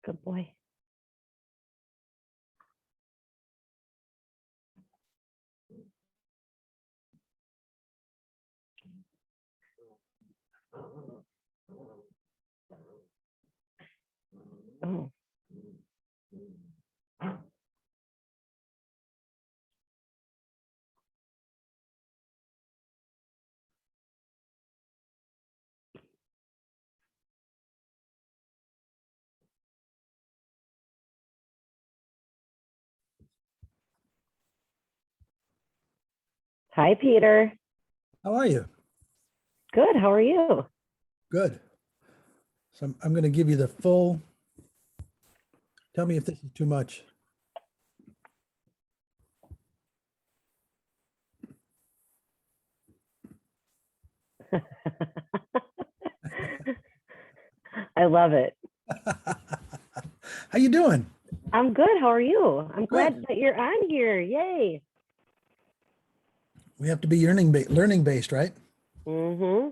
Good boy. Oh. Hi, Peter. How are you? Good. How are you? Good. So I'm going to give you the full. Tell me if this is too much. I love it. How you doing? I'm good. How are you? I'm glad Good. that you're on here. Yay. We have to be learning based, right? Mm-hmm.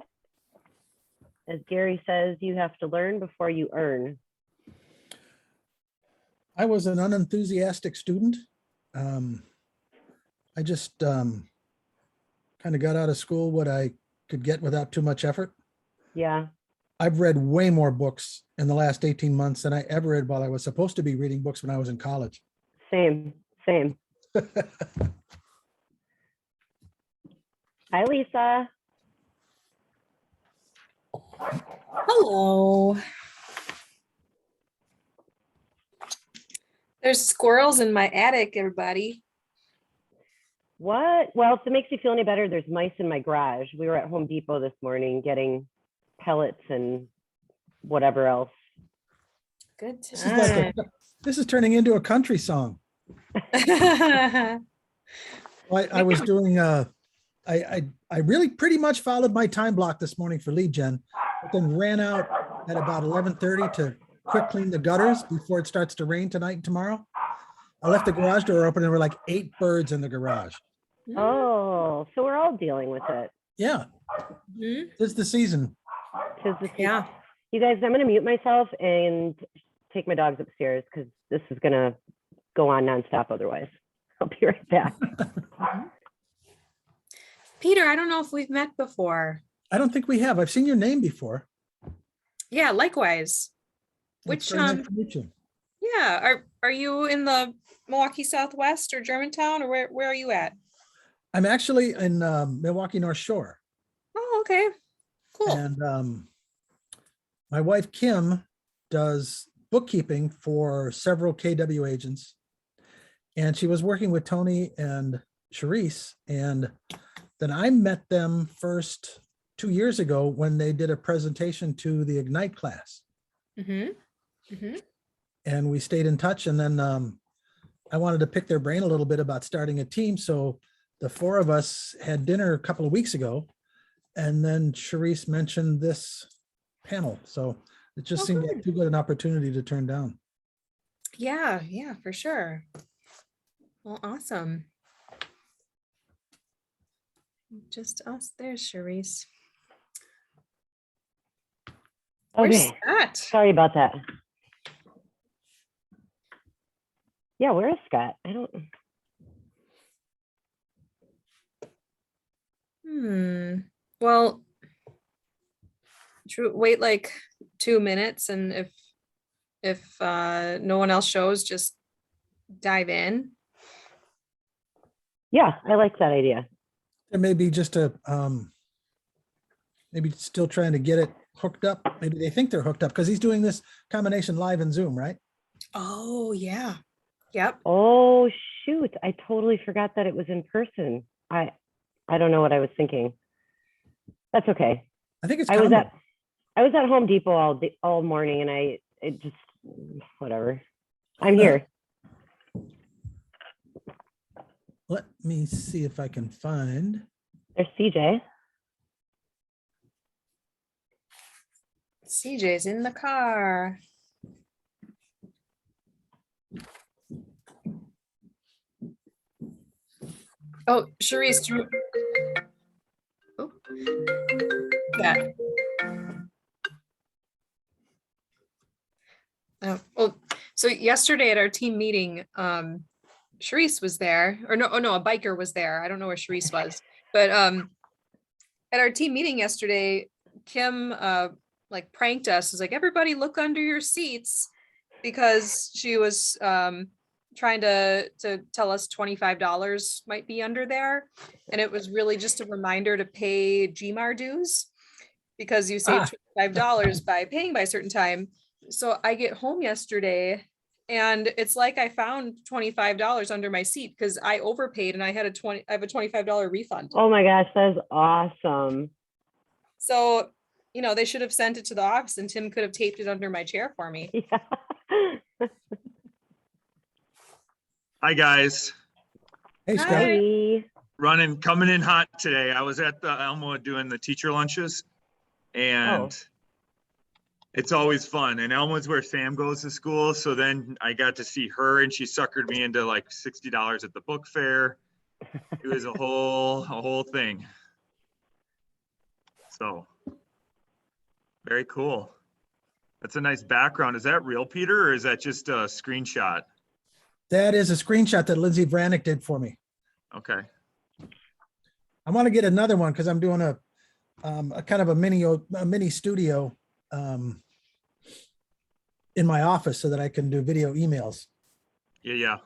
As Gary says, you have to learn before you earn. I was an unenthusiastic student. I just kind of got out of school what I could get without too much effort. Yeah. I've read way more books in the last 18 months than I ever read while I was supposed to be reading books when I was in college. Same. Hi, Lisa. Hello. There's squirrels in my attic, everybody. What? Well, if it makes you feel any better, there's mice in my garage. We were at Home Depot this morning getting pellets and whatever else. Good to This is like this is turning into a country song. I was doing I really pretty much followed my time block this morning for lead gen, but then ran out at about 11:30 to quick clean the gutters before it starts to rain tonight and tomorrow. I left the garage door open and there were like 8 birds in the garage. Oh, so we're all dealing with it. Yeah, Mhm. it's the season. Yeah. You guys, I'm going to mute myself and take my dogs upstairs because this is going to go on nonstop otherwise. I'll be right back. Peter, I don't know if we've met before. I don't think we have. I've seen your name before. Yeah, likewise. It's Which very nice to meet you. yeah, are you in the Milwaukee Southwest or Germantown, or where are you at? I'm actually in Milwaukee North Shore. Oh, okay. Cool. And my wife, Kim, does bookkeeping for several KW agents. And she was working with Tony and Charisse. And then I met them first 2 years ago when they did a presentation to the Ignite class. And we stayed in touch. And then I wanted to pick their brain a little bit about starting a team. So the 4 of us had dinner a couple of weeks ago. And then Charisse mentioned this panel. So it just seemed like too good an opportunity to turn down. Yeah, for sure. Well, awesome. Just us. There's Charisse. Where's Okay. Scott? Sorry about that. Yeah, where is Scott? I don't. Well, wait like 2 minutes, and if no one else shows, just dive in. Yeah, I like that idea. It may be just maybe still trying to get it hooked up. Maybe they think they're hooked up because he's doing this combination live in Zoom, right? Oh yeah. Yep. Oh shoot, I totally forgot that it was in person. I don't know what I was thinking. That's okay. I think it's I was common. at Home Depot all morning, and it just whatever. I'm here. Let me see if I can find. There's CJ. CJ's in the car. Oh, Charisse. Oh. Yeah. Oh, well, So yesterday at our team meeting, Sharice was there, or no, oh no, a biker was there. I don't know where Sharice was, but at our team meeting yesterday, Kim like pranked us. Was like, everybody look under your seats, because she was trying to tell us $25 might be under there, and it was really just a reminder to pay GMAR dues, because you save $25 by paying by a certain time. So I get home yesterday and it's like I found $25 under my seat because I overpaid and I have a $25 refund. Oh my gosh, that's awesome. So, they should have sent it to the office and Tim could have taped it under my chair for me. Yeah. Hi, guys. Hey, Scott. Hi. Coming in hot today. I was at the Elmwood doing the teacher lunches, and it's always fun. And Elmwood's where Sam goes to school. So then I got to see her, and she suckered me into like $60 at the book fair. It was a whole thing. So very cool. That's a nice background. Is that real, Peter, or is that just a screenshot? That is a screenshot that Lindsay Vranick did for me. Okay. I want to get another one because I'm doing a kind of a mini studio in my office so that I can do video emails. Yeah.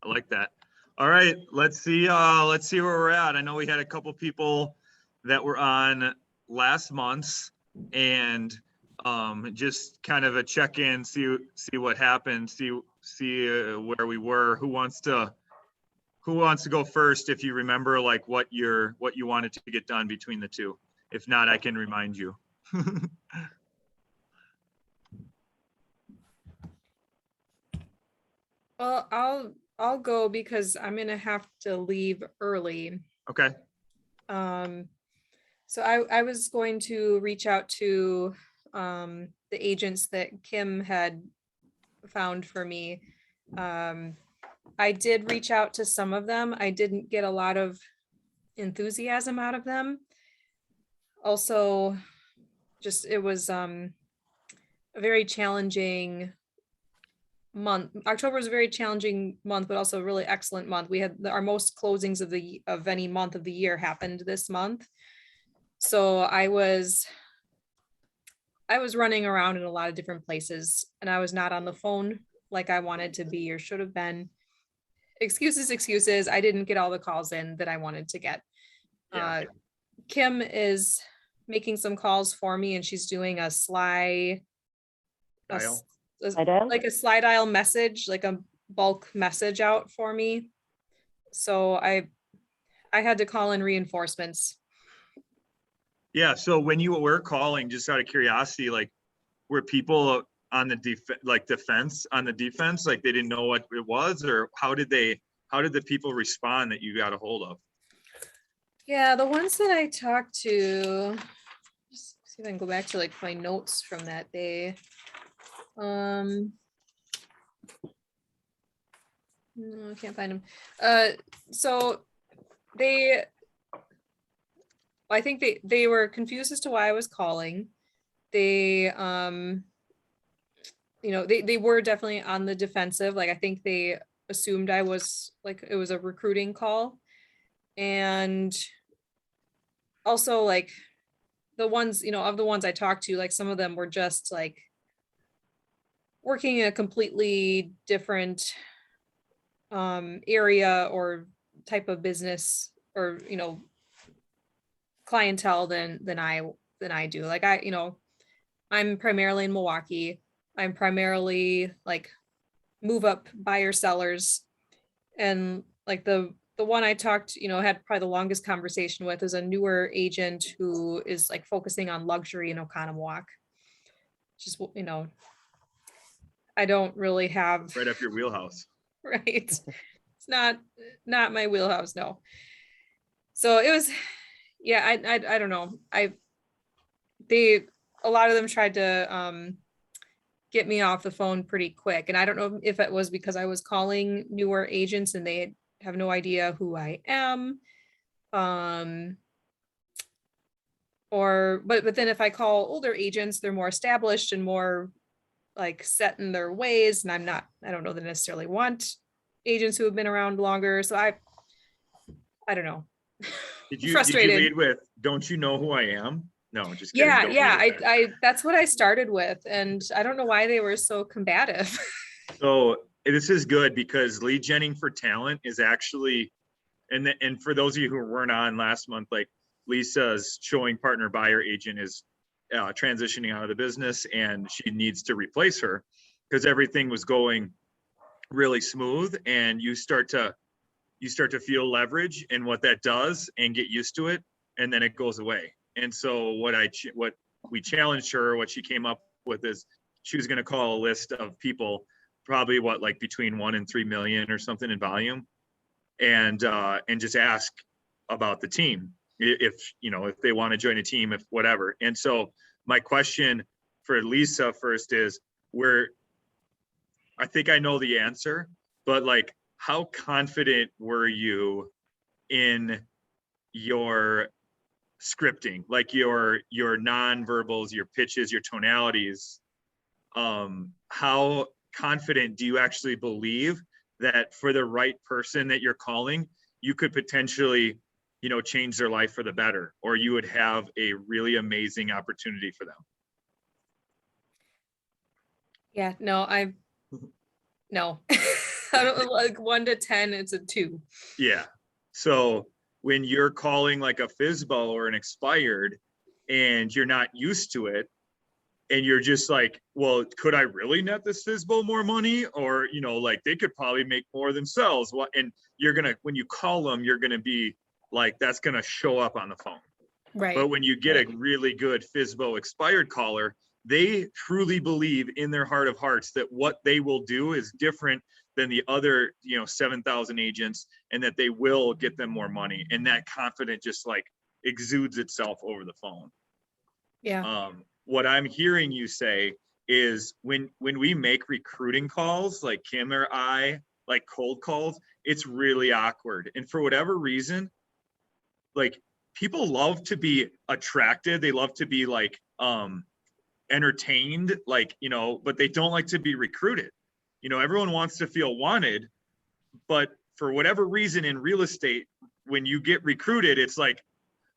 I like that. All right, let's see where we're at. I know we had a couple people that were on last month's, and just kind of a check-in, see what happened, see where we were. Who wants to go first, if you remember like what you wanted to get done between the two? If not, I can remind you. Well, I'll go because I'm gonna have to leave early. Okay. So I was going to reach out to the agents that Kim had found for me. I did reach out to some of them. I didn't get a lot of enthusiasm out of them. Also, just it was a very challenging month. October was a very challenging month, but also a really excellent month. We had our most closings of any month of the year happened this month. So I was running around in a lot of different places, and I was not on the phone like I wanted to be or should have been. Excuses. I didn't get all the calls in that I wanted to get. Yeah. Kim is making some calls for me, and she's doing a slide Dial. like a slide dial message, like a bulk message out for me. So I had to call in reinforcements. Yeah. So when you were calling, just out of curiosity, like, were people on the defense, like they didn't know what it was, or how did the people respond that you got a hold of? Yeah, the ones that I talked to, just see if I can go back to like my notes from that day. No, I can't find them. So I think they were confused as to why I was calling. They they were definitely on the defensive. Like I think they assumed I was like, it was a recruiting call. And also like the ones, of the ones I talked to, like some of them were just like working in a completely different area or type of business or, clientele than I do. Like I'm primarily in Milwaukee. I'm primarily like move up buyer sellers. And like the one I talked, had probably the longest conversation with is a newer agent who is like focusing on luxury in Oconomowoc. Just, I don't really have Right up your wheelhouse. right. It's not my wheelhouse, no. So it was, yeah, I don't know. A lot of them tried to get me off the phone pretty quick. And I don't know if it was because I was calling newer agents and they have no idea who I am. But then if I call older agents, they're more established and more like set in their ways. And I don't know that I necessarily want agents who have been around longer. So I don't know. Did you Frustrated. lead with, don't you know who I am? No, just kidding. Yeah, Don't yeah. lead with that. I that's what I started with. And I don't know why they were so combative. So this is good because lead genning for talent is actually, and for those of you who weren't on last month, like Lisa's showing partner buyer agent is transitioning out of the business and she needs to replace her because everything was going really smooth, and you start to feel leverage and what that does and get used to it, and then it goes away. And so what we challenged her, what she came up with is she was going to call a list of people, probably like between 1 and 3 million or something in volume, and just ask about the team, if they want to join a team, if whatever. And so my question for Lisa first is, I think I know the answer, but like, how confident were you in your scripting, like your nonverbals, your pitches, your tonalities? How confident do you actually believe that for the right person that you're calling, you could potentially, change their life for the better, or you would have a really amazing opportunity for them? Yeah, no. I don't, like 1 to 10, it's a 2. Yeah. So when you're calling like a FSBO or an expired and you're not used to it, and you're just like, well, could I really net this FSBO more money? Or, like they could probably make more themselves. And when you call them, you're going to be like, that's going to show up on the phone. Right. But when you get a really good FSBO expired caller, they truly believe in their heart of hearts that what they will do is different than the other, 7,000 agents, and that they will get them more money. And that confidence just like exudes itself over the phone. Yeah. What I'm hearing you say is when we make recruiting calls, like Kim or I, like cold calls, it's really awkward. And for whatever reason, like people love to be attracted. They love to be like, entertained, like, but they don't like to be recruited. Everyone wants to feel wanted, but for whatever reason in real estate, when you get recruited, it's like,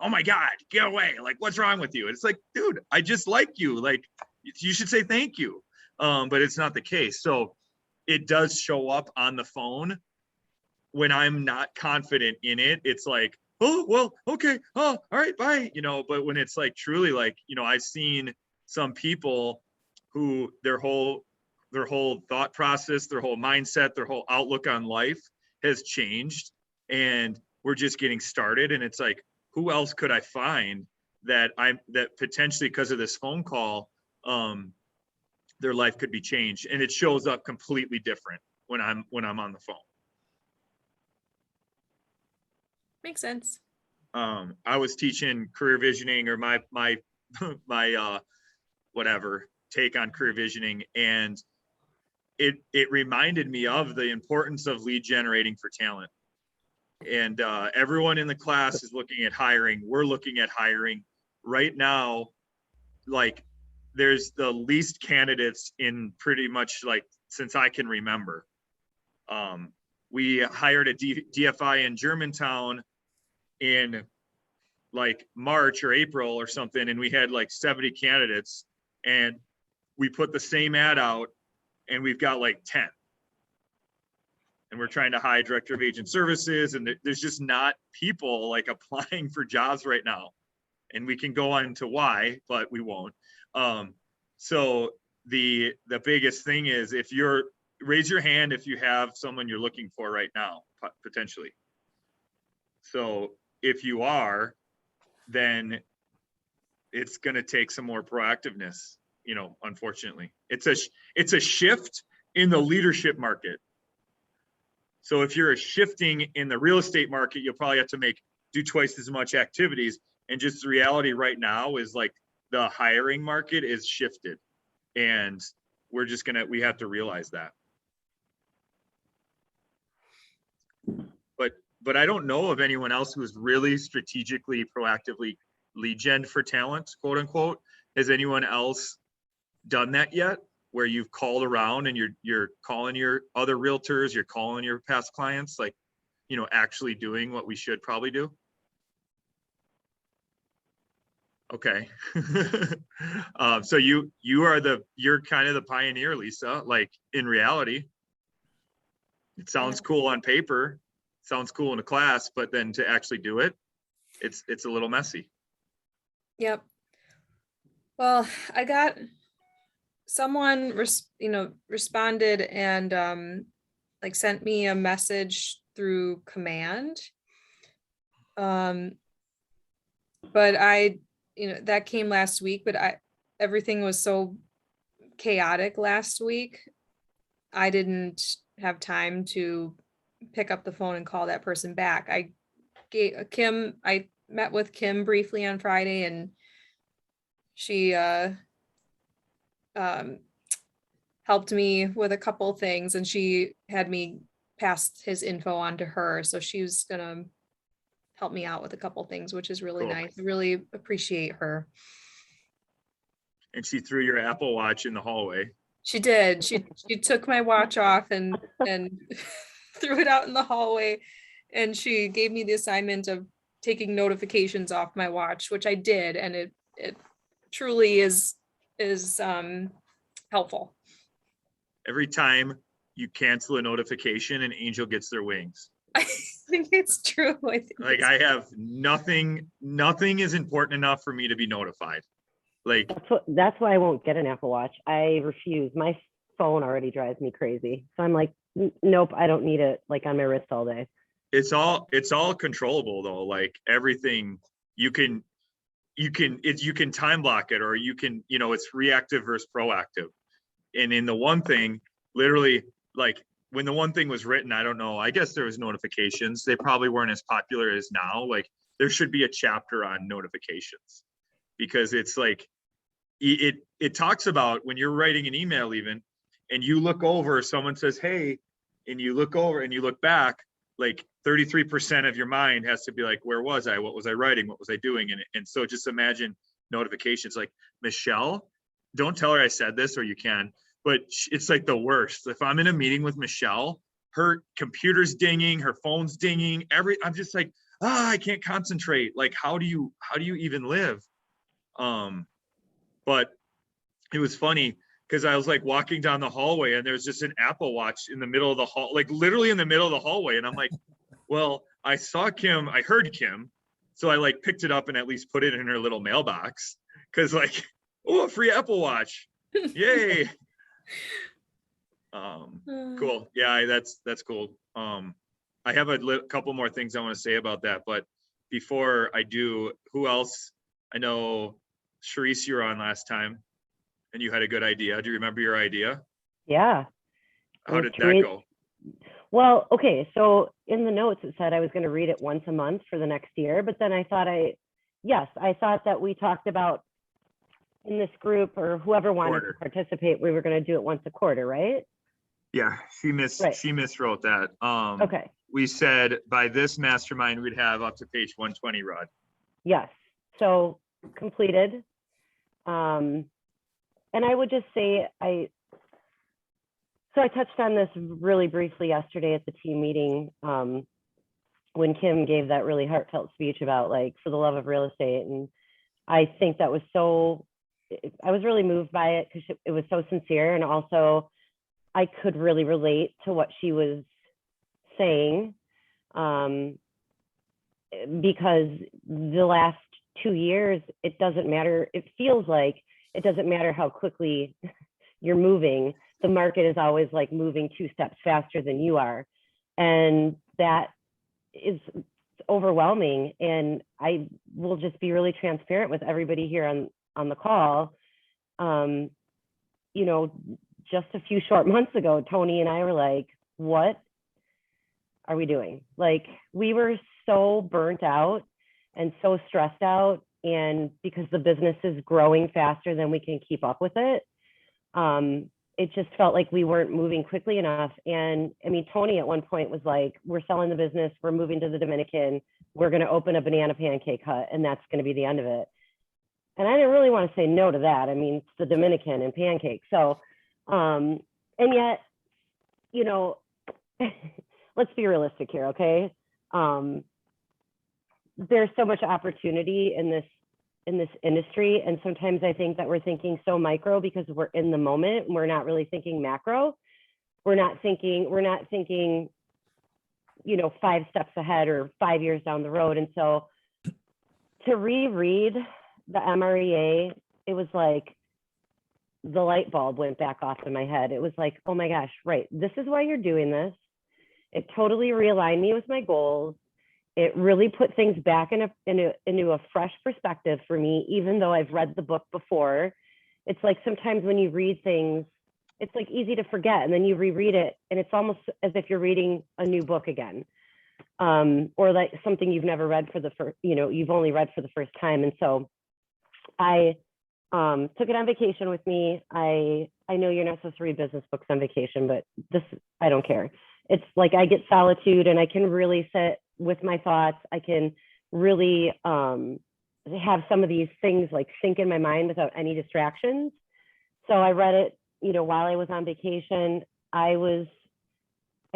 oh my God, get away. Like, what's wrong with you? It's like, dude, I just like you. Like, you should say thank you. But it's not the case. So it does show up on the phone when I'm not confident in it. It's like, oh, well, okay. Oh, all right, bye. But when it's like truly like, I've seen some people who their whole thought process, their whole mindset, their whole outlook on life has changed, and we're just getting started. And it's like, who else could I find that potentially because of this phone call, their life could be changed, and it shows up completely different when I'm on the phone. Makes sense. I was teaching career visioning, or my whatever take on career visioning, and it reminded me of the importance of lead generating for talent. And everyone in the class is looking at hiring. We're looking at hiring right now. Like, there's the least candidates in pretty much like since I can remember. We hired a DFI in Germantown in like March or April or something, and we had like 70 candidates, and we put the same ad out and we've got like 10. And we're trying to hire director of agent services, and there's just not people like applying for jobs right now. And we can go on to why, but we won't. So the biggest thing is, if raise your hand if you have someone you're looking for right now, potentially. So if you are, then it's going to take some more proactiveness, unfortunately. It's a shift in the leadership market. So if you're shifting in the real estate market, you'll probably have to do twice as much activities. And just the reality right now is like the hiring market is shifted, and we have to realize that. But I don't know of anyone else who's really strategically, proactively lead gen for talent, quote unquote. Has anyone else done that yet? where you've called around and you're calling your other realtors, you're calling your past clients, like, actually doing what we should probably do? Okay. So you're kind of the pioneer, Lisa, like in reality. It sounds cool on paper, sounds cool in a class, but then to actually do it, it's a little messy. Yep. Well, I got someone, responded and like sent me a message through command. But that came last week, but everything was so chaotic last week. I didn't have time to pick up the phone and call that person back. I met with Kim briefly on Friday, and she helped me with a couple things, and she had me pass his info on to her. So she was gonna help me out with a couple things, which is really Cool. nice. I really appreciate her. And she threw your Apple Watch in the hallway. She did. She took my watch off and threw it out in the hallway, and she gave me the assignment of taking notifications off my watch, which I did, and it truly is helpful. Every time you cancel a notification, an angel gets their wings. I think it's true. Like I have nothing is important enough for me to be notified. Like that's why I won't get an Apple Watch. I refuse. My phone already drives me crazy. So I'm like, nope, I don't need it like on my wrist all day. it's all controllable though. Like everything you can time block it, or you can, it's reactive versus proactive. And in the one thing, literally, like when the one thing was written, I don't know, I guess there was notifications. They probably weren't as popular as now. Like there should be a chapter on notifications, because it's like, it talks about when you're writing an email even, and you look over, someone says, hey, and you look over and you look back, like 33% of your mind has to be like, where was I? What was I writing? What was I doing? And so just imagine notifications like, Michelle, don't tell her I said this, or you can, but it's like the worst. If I'm in a meeting with Michelle, her computer's dinging, her phone's dinging, I'm just like, I can't concentrate. Like, how do you even live? But it was funny because I was like walking down the hallway and there's just an Apple Watch in the middle of the hall, like literally in the middle of the hallway. And I'm like, well, I saw Kim, I heard Kim. So I like picked it up and at least put it in her little mailbox. Cause like, oh, a free Apple Watch. Yay. Cool. Yeah, that's cool. I have a couple more things I want to say about that, but before I do, who else? I know Sharice, you were on last time and you had a good idea. Do you remember your idea? Yeah. How did that go? Well, okay. So in the notes, it said I was going to read it once a month for the next year, but then I thought that we talked about in this group, or whoever wanted to participate, we were going to do it once a quarter, right? Yeah, she miswrote that. Okay. We said by this mastermind, we'd have up to page 120, Rod. Yes. So completed. And I would just say, I touched on this really briefly yesterday at the team meeting, when Kim gave that really heartfelt speech about like, for the love of real estate. And I think that was I was really moved by it because it was so sincere. And also I could really relate to what she was saying, because the last 2 years, it doesn't matter. It feels like it doesn't matter how quickly you're moving. The market is always like moving 2 steps faster than you are. And that is overwhelming. And I will just be really transparent with everybody here on the call. Just a few short months ago, Tony and I were like, what are we doing? Like, we were so burnt out and so stressed out. And because the business is growing faster than we can keep up with it, it just felt like we weren't moving quickly enough. And I mean, Tony at one point was like, we're selling the business, we're moving to the Dominican, we're going to open a banana pancake hut, and that's going to be the end of it. And I didn't really want to say no to that. I mean, it's the Dominican and pancakes. So And yet, you know, let's be realistic here, okay? There's so much opportunity in this industry, and sometimes I think that we're thinking so micro because we're in the moment and we're not really thinking macro. We're not thinking, you know, 5 steps ahead or 5 years down the road. And so to reread the MREA, it was like the light bulb went back off in my head. It was like, oh my gosh, right, this is why you're doing this. It totally realigned me with my goals. It really put things back into a fresh perspective for me, even though I've read the book before. It's like sometimes when you read things, it's like easy to forget, and then you reread it and it's almost as if you're reading a new book again, or like something you've never read for the first, you know, you've only read for the first time. And so I took it on vacation with me. I know you're not supposed to read business books on vacation, but this, I don't care. It's like I get solitude and I can really sit with my thoughts. I can really have some of these things like sink in my mind without any distractions. So I read it, you know, while I was on vacation. I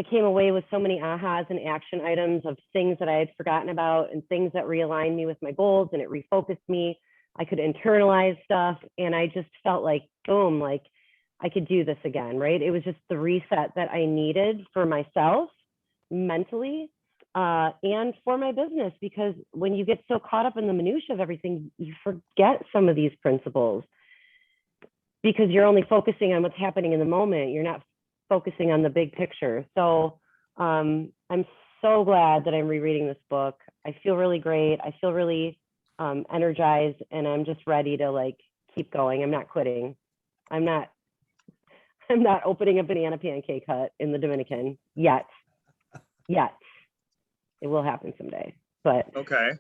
came away with so many ahas and action items of things that I had forgotten about and things that realigned me with my goals, and it refocused me. I could internalize stuff, and I just felt like, boom, like I could do this again, right? It was just the reset that I needed for myself mentally, and for my business, because when you get so caught up in the minutia of everything, you forget some of these principles because you're only focusing on what's happening in the moment. You're not focusing on the big picture. So I'm so glad that I'm rereading this book. I feel really great. I feel really energized, and I'm just ready to like keep going. I'm not quitting. I'm not opening a banana pancake hut in the Dominican yet. It will happen someday, but Okay.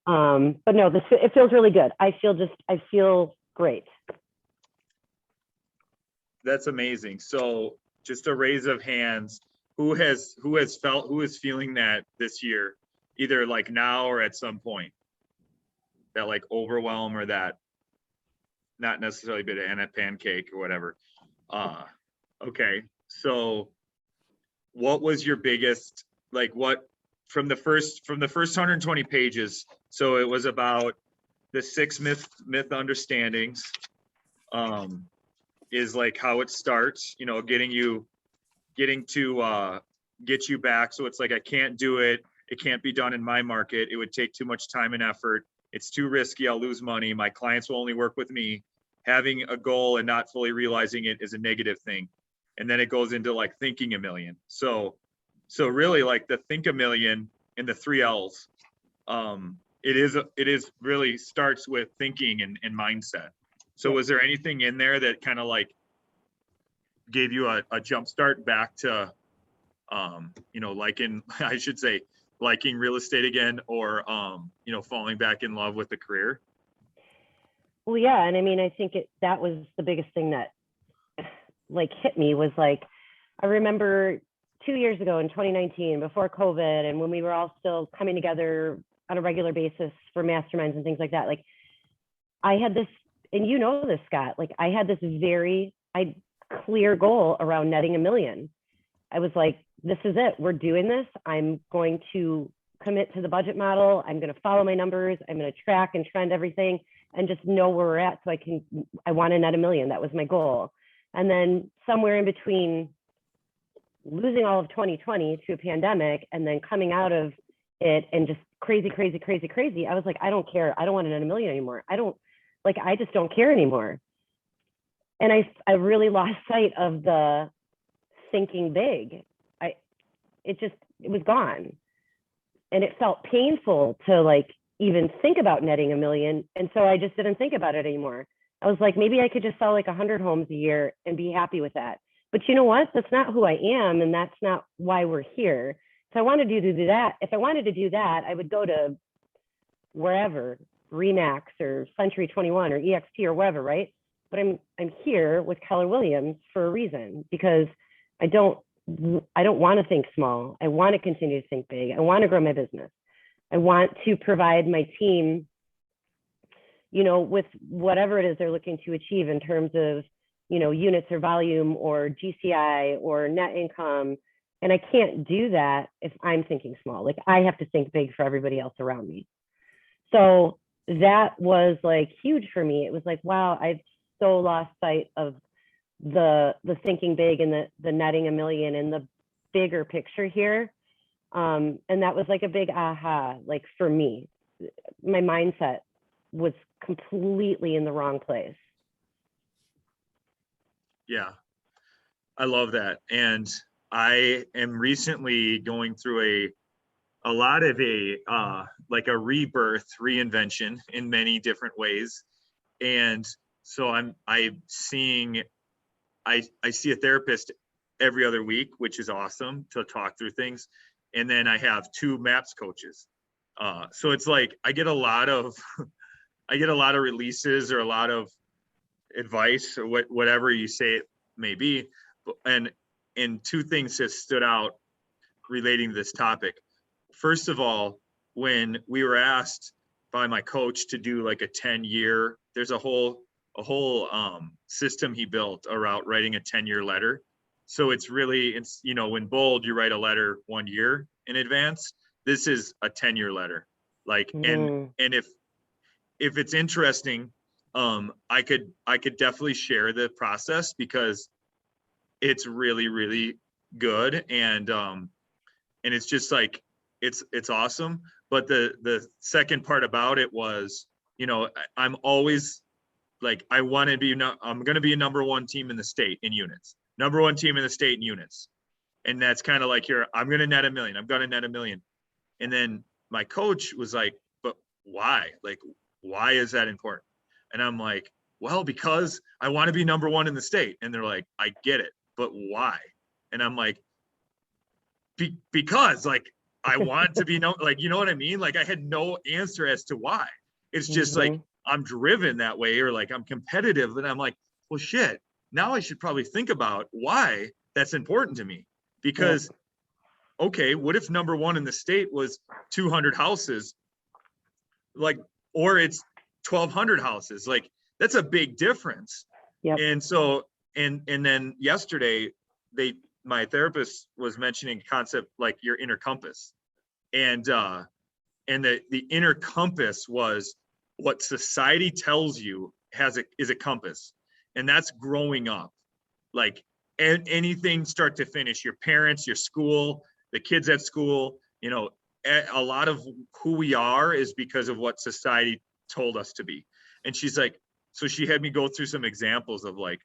but no, it feels really good. I feel great. That's amazing. So just a raise of hands, who is feeling that this year, either like now or at some point, that like overwhelm or that not necessarily banana pancake or whatever. Okay. So what was your biggest, like what, from the first 120 pages, so it was about the 6 myth understandings, is like how it starts, you know, getting to get you back. So it's like, I can't do it. It can't be done in my market. It would take too much time and effort. It's too risky. I'll lose money. My clients will only work with me. Having a goal and not fully realizing it is a negative thing. And then it goes into like thinking a million. So really like the think a million and the 3 L's, it is really starts with thinking and mindset. So was there anything in there that kind of like gave you a jump start back to, you know, liking real estate again, or, you know, falling back in love with the career? Well, yeah. And I mean, I think that was the biggest thing that like hit me was like, I remember 2 years ago in 2019, before COVID, and when we were all still coming together on a regular basis for masterminds and things like that, like I had this, and you know this, Scott, like I had this very clear goal around netting $1 million. I was like, this is it. We're doing this. I'm going to commit to the budget model. I'm going to follow my numbers. I'm going to track and trend everything and just know where we're at. So I want to net $1 million. That was my goal. And then somewhere in between losing all of 2020 to a pandemic and then coming out of it and just crazy, I was like, I don't care. I don't want to net $1 million anymore. I just don't care anymore. And I really lost sight of the thinking big. It was gone. And it felt painful to like even think about netting $1 million. And so I just didn't think about it anymore. I was like, maybe I could just sell like 100 homes a year and be happy with that. But you know what? That's not who I am. And that's not why we're here. So I wanted to do that. If I wanted to do that, I would go to wherever, Remax or Century 21 or EXP or wherever, right? But I'm here with Keller Williams for a reason, because I don't want to think small. I want to continue to think big. I want to grow my business. I want to provide my team, you know, with whatever it is they're looking to achieve in terms of units or volume or GCI or net income. And I can't do that if I'm thinking small. Like I have to think big for everybody else around me. So that was like huge for me. It was like, wow, I've so lost sight of the thinking big and the netting a million and the bigger picture here. And that was like a big aha, like for me, my mindset was completely in the wrong place. Yeah, I love that. And I am recently going through a lot of like a rebirth, reinvention in many different ways. And so I see a therapist every other week, which is awesome to talk through things. And then I have 2 MAPS coaches. So it's like I get a lot of releases or a lot of advice or whatever you say it may be. And 2 things have stood out relating to this topic. First of all, when we were asked by my coach to do like a 10-year, there's a whole system he built around writing a 10-year letter. So it's when bold, you write a letter 1 year in advance. This is a 10-year letter. Like, and if it's interesting, I could definitely share the process because it's really, really good. And it's just like, it's awesome. But the second part about it was, I'm always like, I'm going to be a number 1 team in the state in units, number 1 team in the state in units. And that's kind of like here, I'm going to net $1 million. I'm going to net $1 million. And then my coach was like, but why? Like, why is that important? And I'm like, well, because I want to be number 1 in the state. And they're like, I get it, but why? And I'm like, because like, I want to be like, you know what I mean? Like I had no answer as to why. It's just like, I'm driven that way, or like I'm competitive. And I'm like, well, shit, now I should probably think about why that's important to me. Because, okay, what if number 1 in the state was 200 houses, like, or it's 1,200 houses? Like, that's a big difference. Yep. And so, and then yesterday, my therapist was mentioning a concept like your inner compass. And the inner compass was what society tells you is a compass. And that's growing up. Like, anything start to finish, your parents, your school, the kids at school, a lot of who we are is because of what society told us to be. And she's like, so she had me go through some examples of like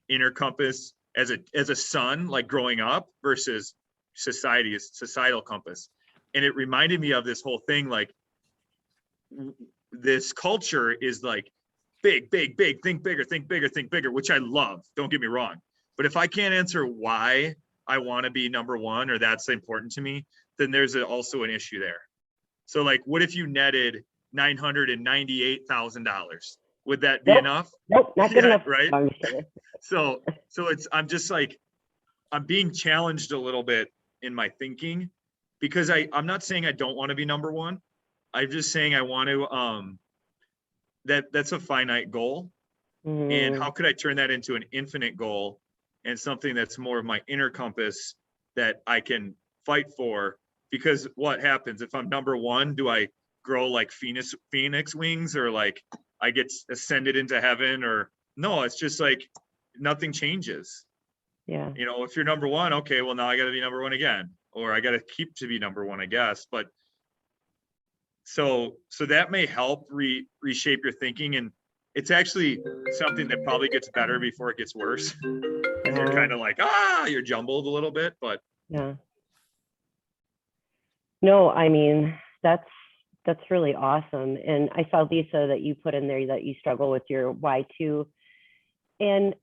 inner compass as a son, like growing up, versus societal compass. And it reminded me of this whole thing, like this culture is like big, think bigger, which I love. Don't get me wrong. But if I can't answer why I want to be number 1 or that's important to me, then there's also an issue there. So like, what if you netted $998,000? Would that be enough? Nope, not good enough. Right. So I'm just like, I'm being challenged a little bit in my thinking, because I'm not saying I don't want to be number 1. I'm just saying I want to, that's a finite goal. And how could I turn that into an infinite goal and something that's more of my inner compass that I can fight for? Because what happens if I'm number 1? Do I grow like phoenix wings, or like I get ascended into heaven? Or no, it's just like nothing changes. Yeah. If you're number 1, okay, well now I got to be number 1 again, or I got to keep to be number 1, I guess. But so that may help reshape your thinking. And it's actually something that probably gets better before it gets worse. And you're kind of like, you're jumbled a little bit, but yeah. No, I mean, that's really awesome. And I saw, Lisa, that you put in there that you struggle with your why too. And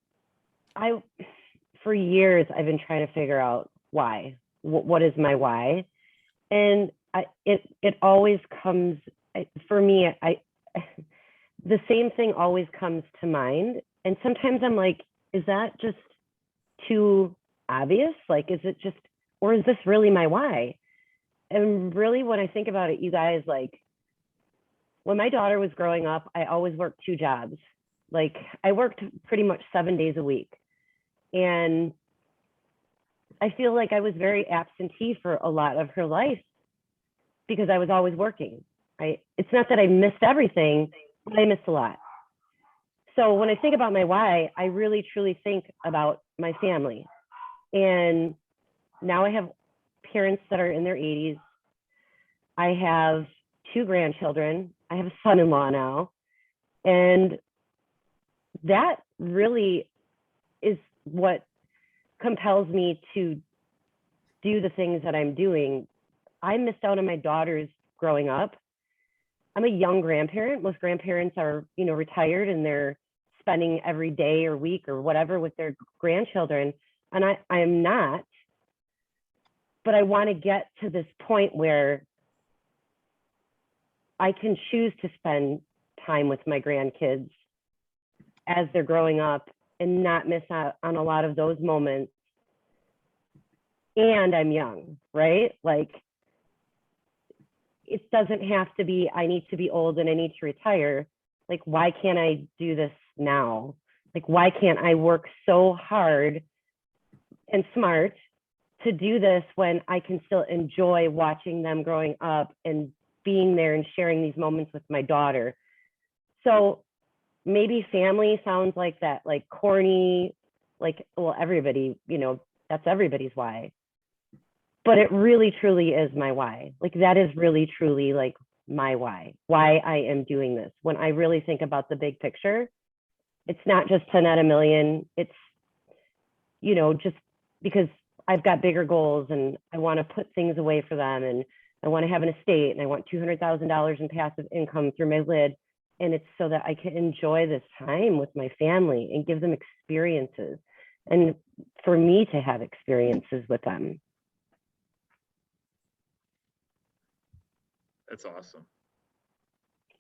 for years, I've been trying to figure out why. What is my why? And it always comes, for me, the same thing always comes to mind. And sometimes I'm like, is that just too obvious? Like, is it just, or is this really my why? And really, when I think about it, you guys, like, when my daughter was growing up, I always worked 2 jobs. Like I worked pretty much 7 days a week. And I feel like I was very absentee for a lot of her life because I was always working. It's not that I missed everything, but I missed a lot. So when I think about my why, I really truly think about my family. And now I have parents that are in their 80s. I have 2 grandchildren. I have a son-in-law now. And that really is what compels me to do the things that I'm doing. I missed out on my daughters growing up. I'm a young grandparent. Most grandparents are, retired and they're spending every day or week or whatever with their grandchildren. And I am not, but I want to get to this point where I can choose to spend time with my grandkids as they're growing up and not miss out on a lot of those moments. And I'm young, right? Like, it doesn't have to be, I need to be old and I need to retire. Like, why can't I do this now? Like, why can't I work so hard and smart to do this when I can still enjoy watching them growing up and being there and sharing these moments with my daughter? So maybe family sounds like that, like corny, like, well, everybody, that's everybody's why. But it really truly is my why. Like, that is really truly like my why I am doing this. When I really think about the big picture, it's not just to net a million. It's, just because I've got bigger goals and I want to put things away for them, and I want to have an estate, and I want $200,000 in passive income through my lid. And it's so that I can enjoy this time with my family and give them experiences, and for me to have experiences with them. That's awesome.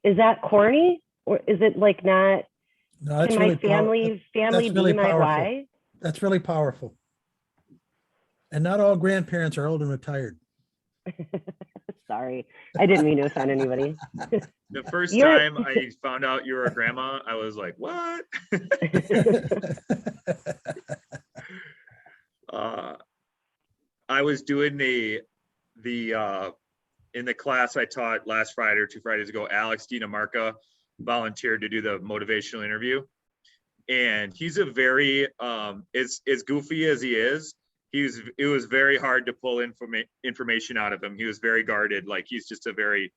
Is that corny, or is it like not? No, that's Can really my family that's really be my powerful. why? That's really powerful. And not all grandparents are old and retired. Sorry, I didn't mean to offend anybody. The first You're- time I found out you were a grandma, I was like, what? I was doing the in the class I taught last Friday or 2 Fridays ago, Alex Dinamarca volunteered to do the motivational interview. And he's a very, as goofy as he is, it was very hard to pull information out of him. He was very guarded, like he's just a very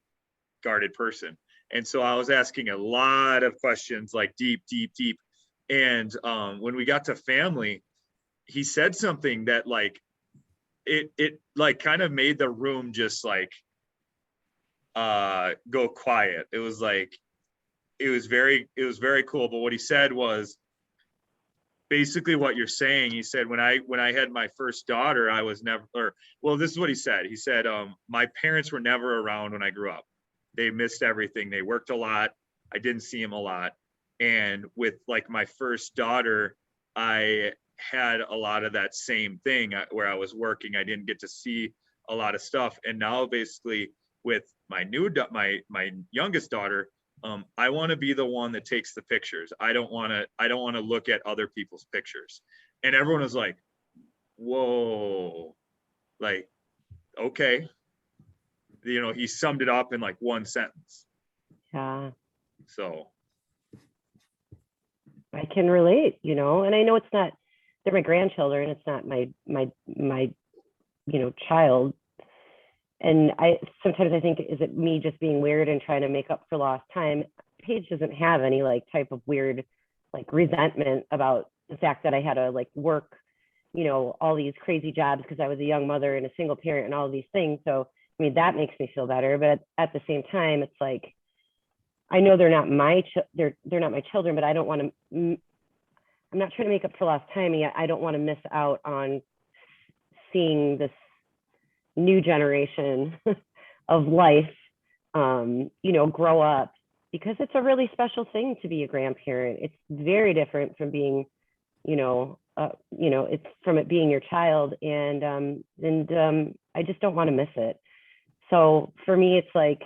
guarded person. And so I was asking a lot of questions, like deep. And when we got to family, he said something that like, it like kind of made the room just like go quiet. It was like, it was very cool. But what he said was basically what you're saying. He said, when I had my first daughter, I was never, this is what he said. He said, my parents were never around when I grew up. They missed everything. They worked a lot. I didn't see them a lot. And with like my first daughter, I had a lot of that same thing where I was working. I didn't get to see a lot of stuff. And now basically with my my youngest daughter, I want to be the one that takes the pictures. I don't want to look at other people's pictures. And everyone was like, whoa, like, okay. He summed it up in like one sentence. Yeah, So I can relate, and I know it's not, they're my grandchildren. It's not my child. And sometimes I think, is it me just being weird and trying to make up for lost time? Paige doesn't have any like type of weird like resentment about the fact that I had to like work, all these crazy jobs because I was a young mother and a single parent and all of these things. So, I mean, that makes me feel better. But at the same time, it's like, I know they're not they're not my children, but I don't want to, I'm not trying to make up for lost time. Yet I don't want to miss out on seeing this new generation of life, grow up, because it's a really special thing to be a grandparent. It's very different from being, it's from it being your child, and I just don't want to miss it. So for me, it's like,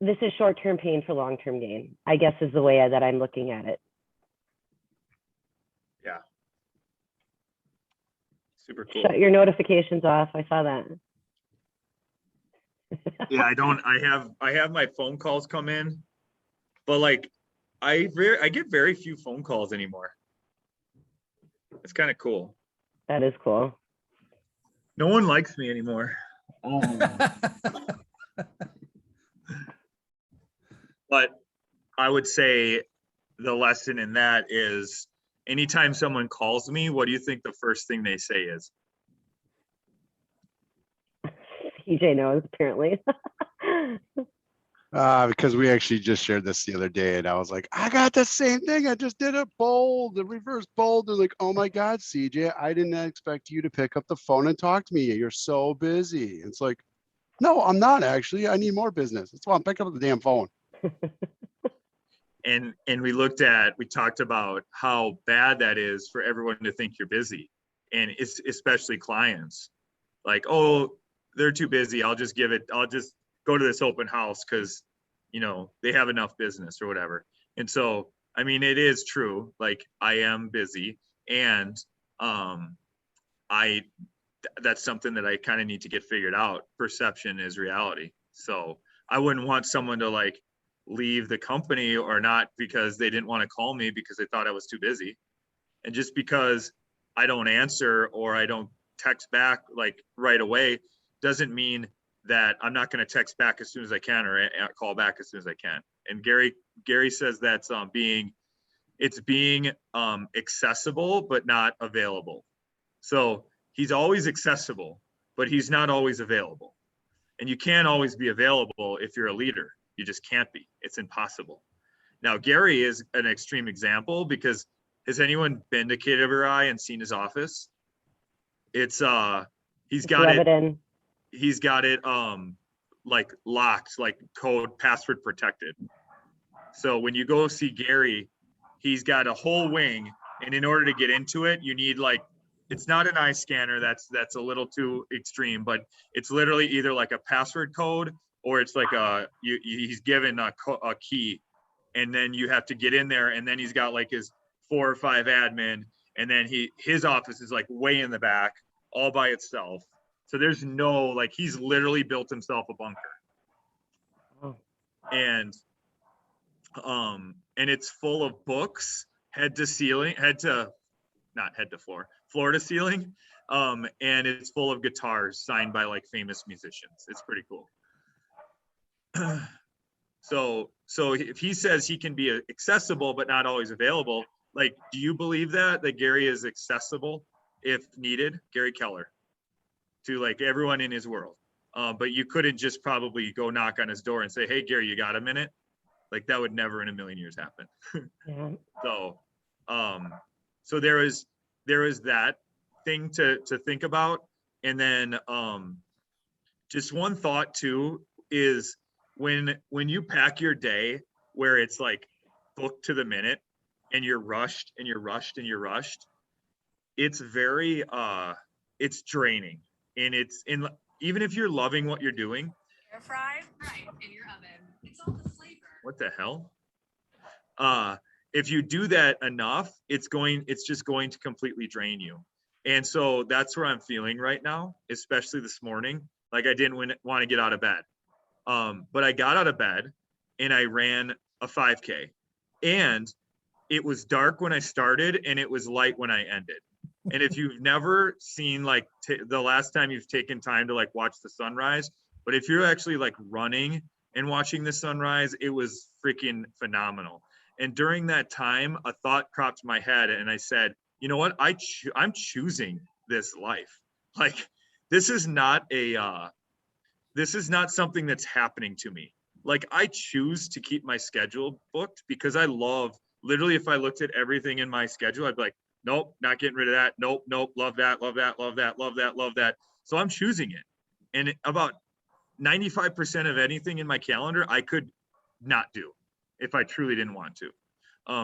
this is short-term pain for long-term gain, I guess is the way that I'm looking at it. Yeah. Super cool. Shut your notifications off. I saw that. Yeah, I have my phone calls come in, but like I get very few phone calls anymore. It's kind of cool. That is cool. No one likes me anymore. But I would say the lesson in that is anytime someone calls me, what do you think the first thing they say is? EJ knows, apparently. Because we actually just shared this the other day, and I was like, I got the same thing. I just did a bold, the reverse bold. They're like, oh my God, CJ, I didn't expect you to pick up the phone and talk to me. You're so busy. It's like, no, I'm not actually. I need more business. That's why I'm picking up the damn phone. And we talked about how bad that is for everyone to think you're busy, and it's especially clients. Like, oh, they're too busy. I'll just go to this open house because, you know, they have enough business or whatever. And so, I mean, it is true. Like, I am busy, and that's something that I kind of need to get figured out. Perception is reality. So I wouldn't want someone to like leave the company or not because they didn't want to call me because they thought I was too busy. And just because I don't answer or I don't text back like right away doesn't mean that I'm not going to text back as soon as I can or call back as soon as I can. And Gary says that's being accessible but not available. So he's always accessible, but he's not always available. And you can't always be available if you're a leader. You just can't be. It's impossible. Now, Gary is an extreme example because has anyone been to KWI and seen his office? It's he's got it like locked, like code password protected. So when you go see Gary, he's got a whole wing, and in order to get into it, you need like, it's not an eye scanner. That's a little too extreme, but it's literally either like a password code or it's like he's given a key, and then you have to get in there, and then he's got like his 4 or 5 admin, and then his office is like way in the back, all by itself. So there's no, like, he's literally built himself a bunker. Oh. And it's full of books, floor to ceiling. And it's full of guitars signed by like famous musicians. It's pretty cool. So if he says he can be accessible but not always available, like, do you believe that Gary is accessible if needed? Gary Keller, to like everyone in his world. But you couldn't just probably go knock on his door and say, hey, Gary, you got a minute? Like, that would never in a million years happen. Yeah. So there is that thing to think about. And then just one thought too is when you pack your day where it's like booked to the minute and you're rushed and you're rushed and you're rushed, it's very it's draining. And even if you're loving what you're doing, air fried right in your oven. It's all the flavor. What the hell? If you do that enough, it's just going to completely drain you. And so that's where I'm feeling right now, especially this morning. Like, I didn't want to get out of bed. But I got out of bed and I ran a 5K, and it was dark when I started and it was light when I ended. And if you've never seen like the last time you've taken time to like watch the sunrise, but if you're actually like running and watching the sunrise, it was freaking phenomenal. And during that time, a thought cropped my head and I said, you know what? I'm choosing this life. Like, this is not something that's happening to me. Like, I choose to keep my schedule booked because I love, literally, if I looked at everything in my schedule, I'd be like, nope, not getting rid of that. Nope, love that, love that, love that, love that, love that. So I'm choosing it. And about 95% of anything in my calendar, I could not do if I truly didn't want to.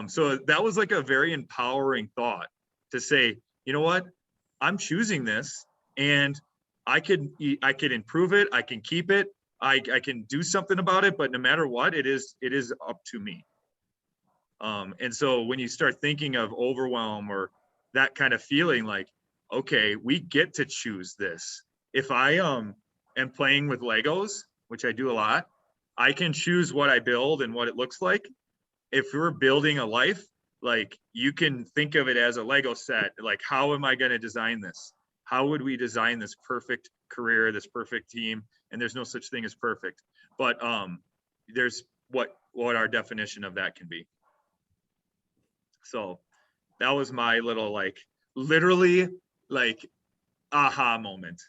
So that was like a very empowering thought to say, you know what, I'm choosing this, and I could improve it. I can keep it. I can do something about it, but no matter what, it is up to me. And so when you start thinking of overwhelm or that kind of feeling, like, okay, we get to choose this. If I am playing with Legos, which I do a lot, I can choose what I build and what it looks like. If we're building a life, like, you can think of it as a Lego set. Like, how am I going to design this? How would we design this perfect career, this perfect team? And there's no such thing as perfect, but there's what our definition of that can be. So that was my little, like, literally, like, aha moment.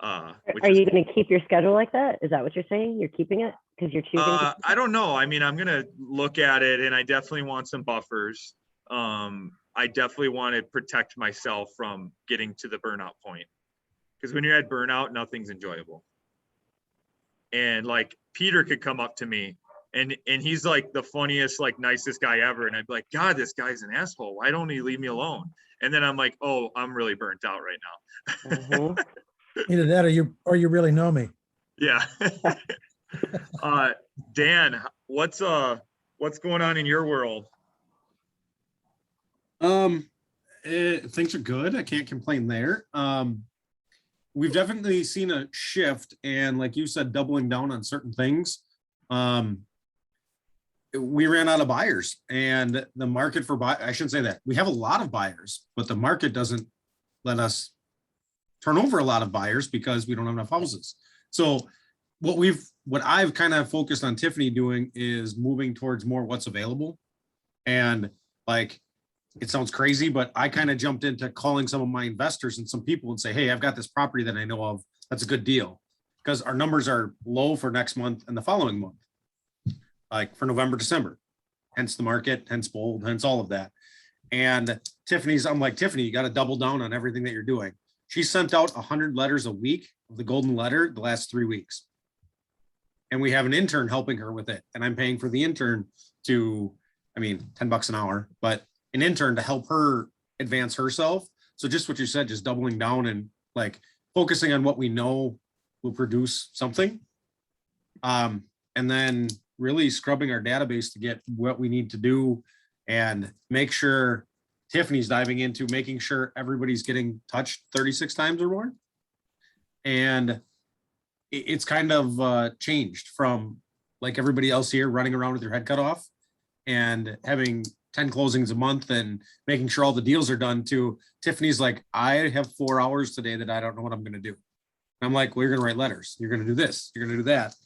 Are you going to keep your schedule like that? Is that what you're saying? You're keeping it because you're choosing? I don't know. I mean, I'm going to look at it, and I definitely want some buffers. I definitely want to protect myself from getting to the burnout point, because when you're at burnout, nothing's enjoyable. And like, Peter could come up to me and he's like the funniest, like, nicest guy ever. And I'd be like, God, this guy's an asshole. Why don't he leave me alone? And then I'm like, oh, I'm really burnt out right now. Mhm. Either that or you really know me. Yeah. Dan, what's going on in your world? Things are good. I can't complain there. We've definitely seen a shift, and like you said, doubling down on certain things. We ran out of buyers, and the market for I shouldn't say that. We have a lot of buyers, but the market doesn't let us turn over a lot of buyers because we don't have enough houses. So what I've kind of focused on Tiffany doing is moving towards more what's available. And like, it sounds crazy, but I kind of jumped into calling some of my investors and some people and say, hey, I've got this property that I know of. That's a good deal, because our numbers are low for next month and the following month, like for November, December, hence the market, hence bold, hence all of that. And I'm like, Tiffany, you got to double down on everything that you're doing. She sent out 100 letters a week of the golden letter the last 3 weeks. And we have an intern helping her with it. And I'm paying for the intern to, $10 an hour, but an intern to help her advance herself. So just what you said, just doubling down and like focusing on what we know will produce something. And then really scrubbing our database to get what we need to do and make sure Tiffany's diving into making sure everybody's getting touched 36 times or more. And it's kind of changed from like everybody else here running around with their head cut off and having 10 closings a month and making sure all the deals are done, to Tiffany's like, I have 4 hours today that I don't know what I'm going to do. And I'm like, well, you're going to write letters. You're going to do this. You're going to do that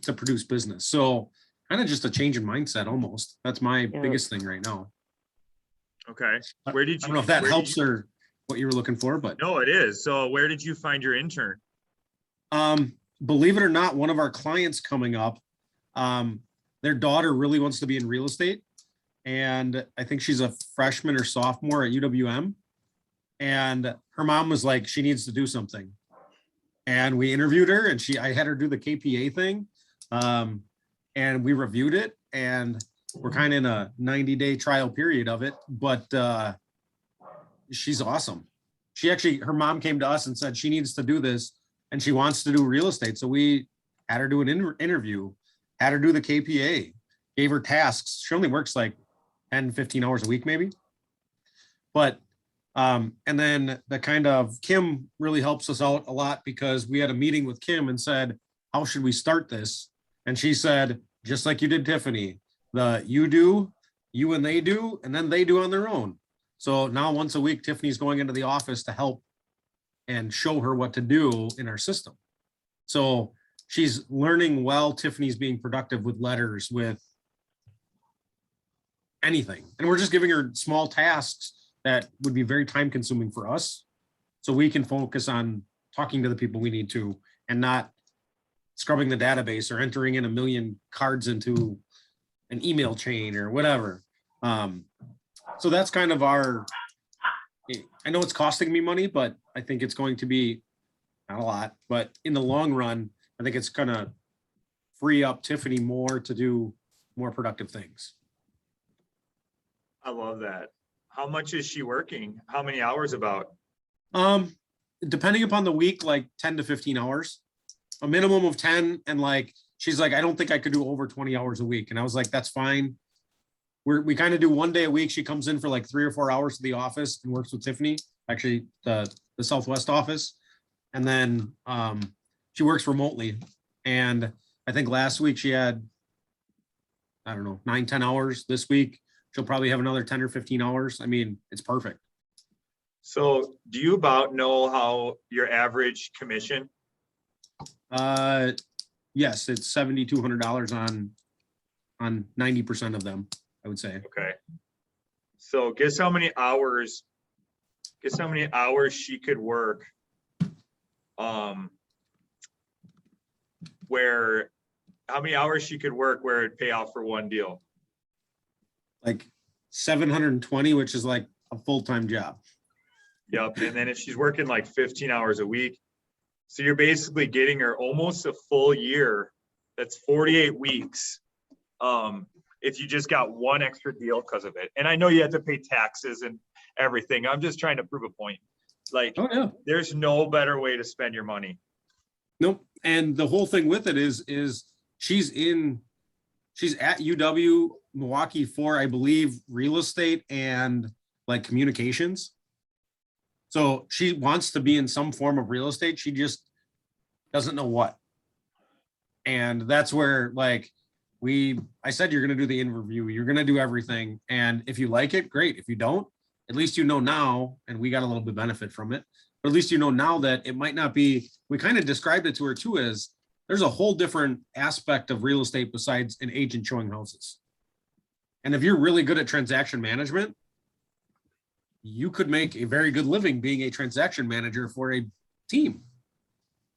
to produce business. So kind of just a change in mindset almost. That's my biggest thing right now. Okay. Where did you, I don't know if that helps or what you were looking for, but. No, it is. So where did you find your intern? Believe it or not, one of our clients coming up, their daughter really wants to be in real estate. And I think she's a freshman or sophomore at UWM. And her mom was like, she needs to do something. And we interviewed her, and I had her do the KPA thing. And we reviewed it, and we're kind of in a 90-day trial period of it, but she's awesome. Her mom came to us and said she needs to do this and she wants to do real estate. So we had her do an interview, had her do the KPA, gave her tasks. She only works like 10, 15 hours a week, maybe. But, and then the kind of Kim really helps us out a lot, because we had a meeting with Kim and said, how should we start this? And she said, just like you did, Tiffany, you do, you and they do, and then they do on their own. So now once a week, Tiffany's going into the office to help and show her what to do in our system. So she's learning while Tiffany's being productive with letters, with anything. And we're just giving her small tasks that would be very time consuming for us, so we can focus on talking to the people we need to and not scrubbing the database or entering in 1 million cards into an email chain or whatever. So that's kind of I know it's costing me money, but I think it's going to be not a lot, but in the long run, I think it's going to free up Tiffany more to do more productive things. I love that. How much is she working? How many hours about? Depending upon the week, like 10 to 15 hours. a minimum of 10. And like, she's like, I don't think I could do over 20 hours a week. And I was like, that's fine. We kind of do 1 day a week. She comes in for like 3 or 4 hours to the office and works with Tiffany, actually the Southwest office. And then she works remotely. And I think last week she had, I don't know, 9, 10 hours. This week, she'll probably have another 10 or 15 hours. I mean, it's perfect. So do you about know how your average commission? Yes, it's $7,200 on 90% of them, I would say. Okay. So guess how many hours she could work how many hours she could work where it'd pay off for one deal? Like 720, which is like a full-time job. Yep. And then if she's working like 15 hours a week, so you're basically getting her almost a full year. That's 48 weeks. If you just got one extra deal because of it. And I know you have to pay taxes and everything. I'm just trying to prove a point. Like, Oh yeah. there's no better way to spend your money. Nope. And the whole thing with it is she's at UW Milwaukee for, I believe, real estate and like communications. So she wants to be in some form of real estate. She just doesn't know what. And that's where like I said, you're going to do the interview. You're going to do everything. And if you like it, great. If you don't, at least you know now, and we got a little bit of benefit from it, but at least you know now that it might not be, we kind of described it to her too, as there's a whole different aspect of real estate besides an agent showing houses. And if you're really good at transaction management, you could make a very good living being a transaction manager for a team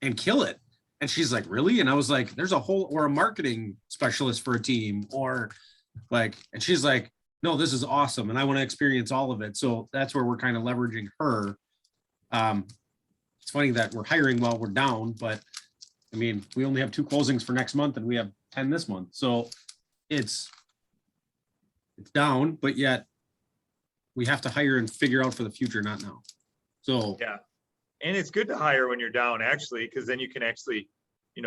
and kill it. And she's like, really? And I was like, there's a whole, or a marketing specialist for a team, or like, and she's like, no, this is awesome. And I want to experience all of it. So that's where we're kind of leveraging her. It's funny that we're hiring while we're down, but I mean, we only have 2 closings for next month and we have 10 this month. So it's down, but yet we have to hire and figure out for the future, not now. So Yeah. And it's good to hire when you're down, actually, because then you can actually,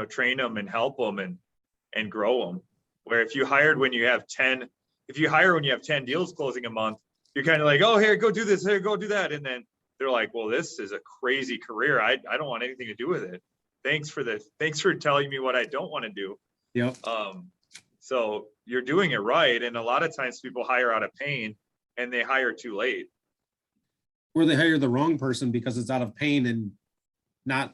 train them and help them and grow them. Where if you hired when you have 10, if you hire when you have 10 deals closing a month, you're kind of like, oh, here, go do this, here, go do that. And then they're like, well, this is a crazy career. I don't want anything to do with it. Thanks for telling me what I don't want to do. yep. So you're doing it right. And a lot of times people hire out of pain and they hire too late. Or they hire the wrong person because it's out of pain and not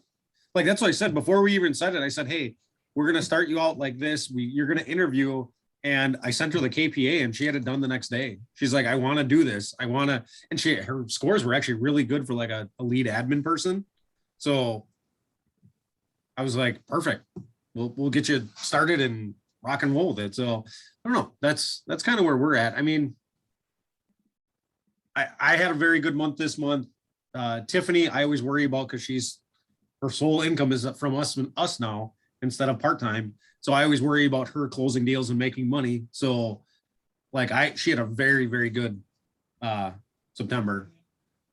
like, that's what I said before we even said it. I said, hey, we're going to start you out like this. You're going to interview. And I sent her the KPA and she had it done the next day. She's like, I want to do this. I want to, and her scores were actually really good for like a lead admin person. So I was like, perfect. We'll get you started and rock and roll with it. So I don't know. That's kind of where we're at. I mean, I had a very good month this month. Tiffany, I always worry about because her sole income is from us now instead of part-time. So I always worry about her closing deals and making money. So like she had a very, very good September.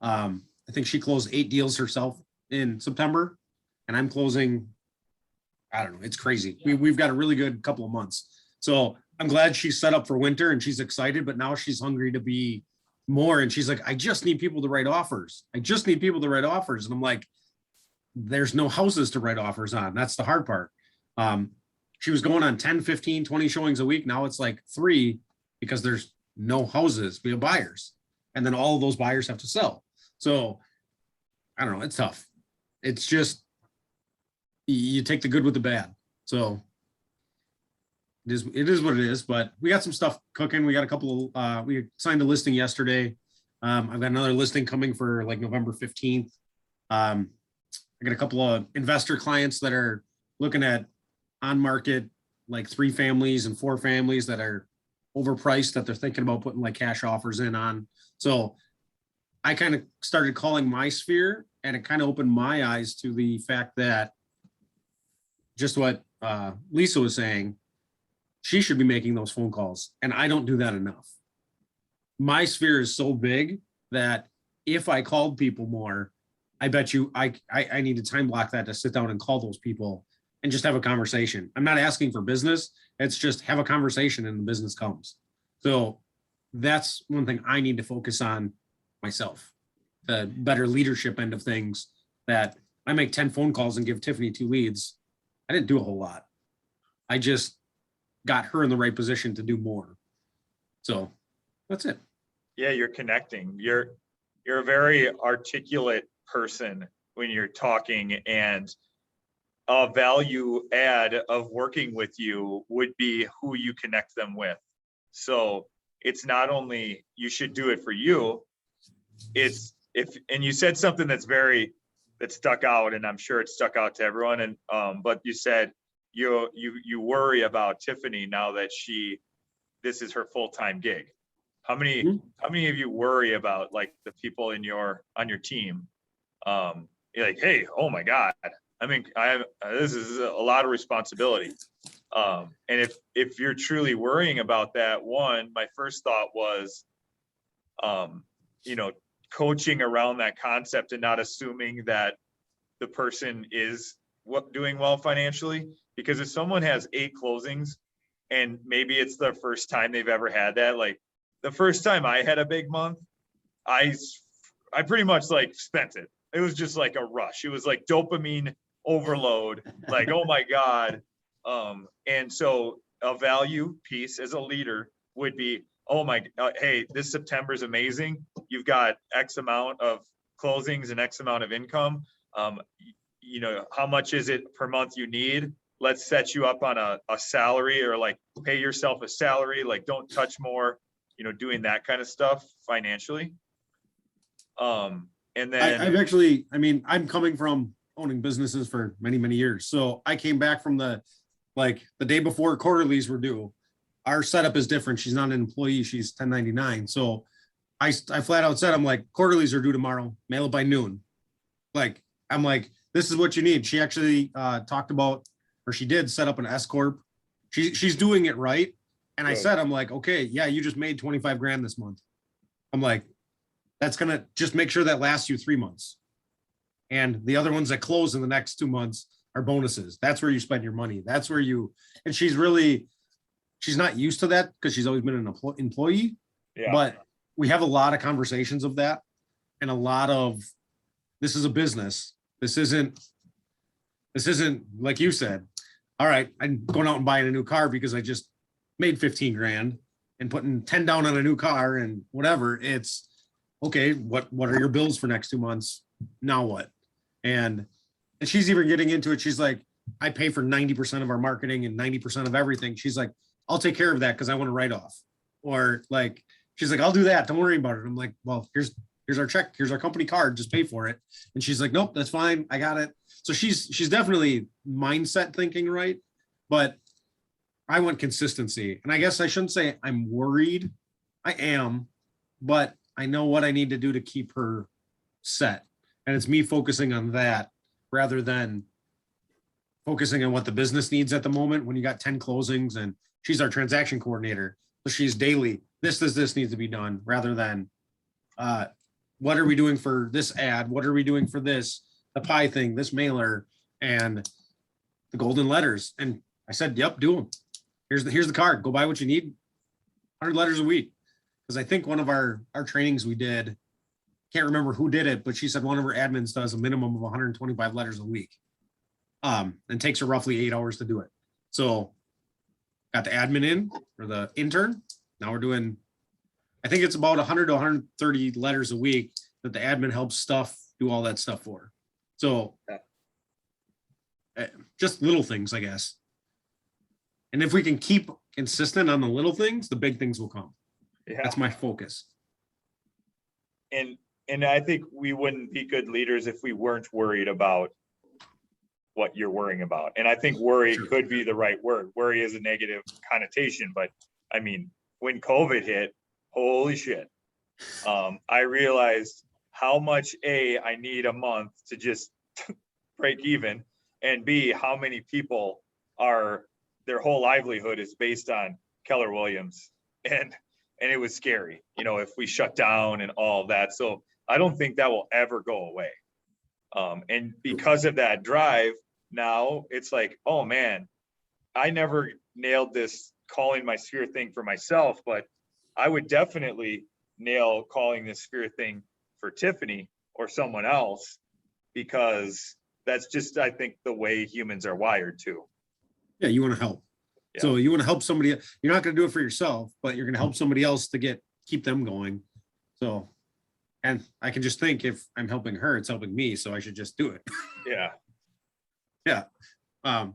I think she closed 8 deals herself in September, and I'm closing, I don't know, it's crazy. We've got a really good couple of months. So I'm glad she's set up for winter and she's excited, but now she's hungry to be more. And she's like, I just need people to write offers. And I'm like, there's no houses to write offers on. That's the hard part. She was going on 10, 15, 20 showings a week. Now it's like 3 because there's no houses. We have buyers. And then all of those buyers have to sell. So I don't know. It's tough. It's just, you take the good with the bad. So it is what it is, but we got some stuff cooking. We got a couple of, we signed a listing yesterday. I've got another listing coming for like November 15th. I got a couple of investor clients that are looking at on market, like 3 families and 4 families that are overpriced that they're thinking about putting like cash offers in on. So I kind of started calling my sphere, and it kind of opened my eyes to the fact that just what Lisa was saying, she should be making those phone calls. And I don't do that enough. My sphere is so big that if I called people more, I bet you I need to time block that to sit down and call those people and just have a conversation. I'm not asking for business. It's just have a conversation and the business comes. So that's one thing I need to focus on myself, the better leadership end of things, that I make 10 phone calls and give Tiffany 2 leads. I didn't do a whole lot. I just got her in the right position to do more. So that's it. Yeah, you're connecting. You're a very articulate person when you're talking, and a value add of working with you would be who you connect them with. So it's not only you should do it for you, it's and you said something that stuck out, and I'm sure it stuck out to everyone. And but you said you worry about Tiffany now that this is her full-time gig. How many of you worry about like the people on your team? You're like, hey, oh my God. I mean, this is a lot of responsibility. And if you're truly worrying about that, my first thought was, coaching around that concept and not assuming that the person is doing well financially. Because if someone has 8 closings and maybe it's the first time they've ever had that, like the first time I had a big month, I pretty much like spent it. It was just like a rush. It was like dopamine overload, like, oh my God. And so a value piece as a leader would be, hey, this September is amazing. You've got X amount of closings and X amount of income. How much is it per month you need? Let's set you up on a salary, or like pay yourself a salary, like don't touch more, doing that kind of stuff financially. And then I'm coming from owning businesses for many, many years. So I came back from the day before quarterlies were due. Our setup is different. She's not an employee. She's 1099. So I flat out said, I'm like, quarterlies are due tomorrow, mail it by noon. I'm like, this is what you need. She actually talked about, or she did set up an S Corp. She's doing it right. And I said, I'm like, okay, yeah, you just made 25 grand this month. I'm like, that's going to just make sure that lasts you 3 months. And the other ones that close in the next 2 months are bonuses. That's where you spend your money. That's where and she's not used to that because she's always been an employee. Yeah. But we have a lot of conversations of that, and a lot of, this is a business. This isn't like you said, all right, I'm going out and buying a new car because I just made 15 grand and putting 10 down on a new car and whatever. It's okay. What are your bills for next 2 months? Now what? And she's even getting into it. She's like, I pay for 90% of our marketing and 90% of everything. She's like, I'll take care of that because I want to write off. Or like, she's like, I'll do that. Don't worry about it. I'm like, well, here's our check. Here's our company card. Just pay for it. And she's like, nope, that's fine. I got it. So she's definitely mindset thinking right. But I want consistency. And I guess I shouldn't say I'm worried. I am, but I know what I need to do to keep her set. And it's me focusing on that rather than focusing on what the business needs at the moment. When you got 10 closings and she's our transaction coordinator, so she's daily, this needs to be done, rather than what are we doing for this ad? What are we doing for this, the pie thing, this mailer, and the golden letters? And I said, yep, do them. Here's the card. Go buy what you need. 100 letters a week. Because I think one of our trainings we did, can't remember who did it, but she said one of her admins does a minimum of 125 letters a week. And takes her roughly 8 hours to do it. So got the admin in, or the intern. Now we're doing, I think it's about 100 to 130 letters a week that the admin helps do all that stuff for. So just little things, I guess. And if we can keep consistent on the little things, the big things will come. Yeah. That's my focus. And I think we wouldn't be good leaders if we weren't worried about what you're worrying about. And I think worry could be the right word. Worry is a negative connotation, but I mean, when COVID hit, holy shit. I realized how much I need a month to just break even, and B, how many people their whole livelihood is based on Keller Williams. And it was scary, if we shut down and all that. So I don't think that will ever go away. And because of that drive, now it's like, oh man, I never nailed this calling my sphere thing for myself, but I would definitely nail calling this sphere thing for Tiffany or someone else, because that's just, I think, the way humans are wired too. Yeah, you want to help. So you want to help somebody. You're not going to do it for yourself, but you're going to help somebody else to keep them going. So, and I can just think, if I'm helping her, it's helping me. So I should just do it. Yeah. Yeah. But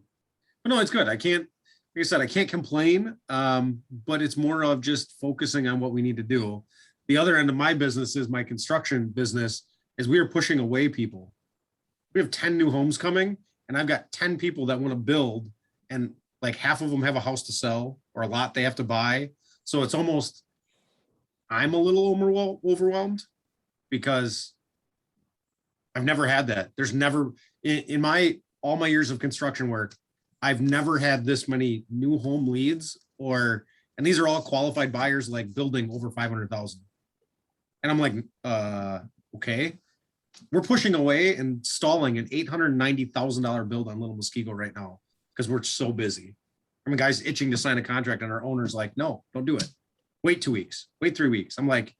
no, it's good. I can't, like I said, I can't complain. But it's more of just focusing on what we need to do. The other end of my business is my construction business, is we are pushing away people. We have 10 new homes coming, and I've got 10 people that want to build, and like half of them have a house to sell or a lot they have to buy. So it's almost, I'm a little overwhelmed, because I've never had that. There's never, in all my years of construction work, I've never had this many new home leads, and these are all qualified buyers, like building over 500,000. And I'm like, okay. We're pushing away and stalling an $890,000 build on Little Muskego right now, because we're so busy. I mean, guys itching to sign a contract, and our owner's like, no, don't do it. Wait 2 weeks, wait 3 weeks. I'm like,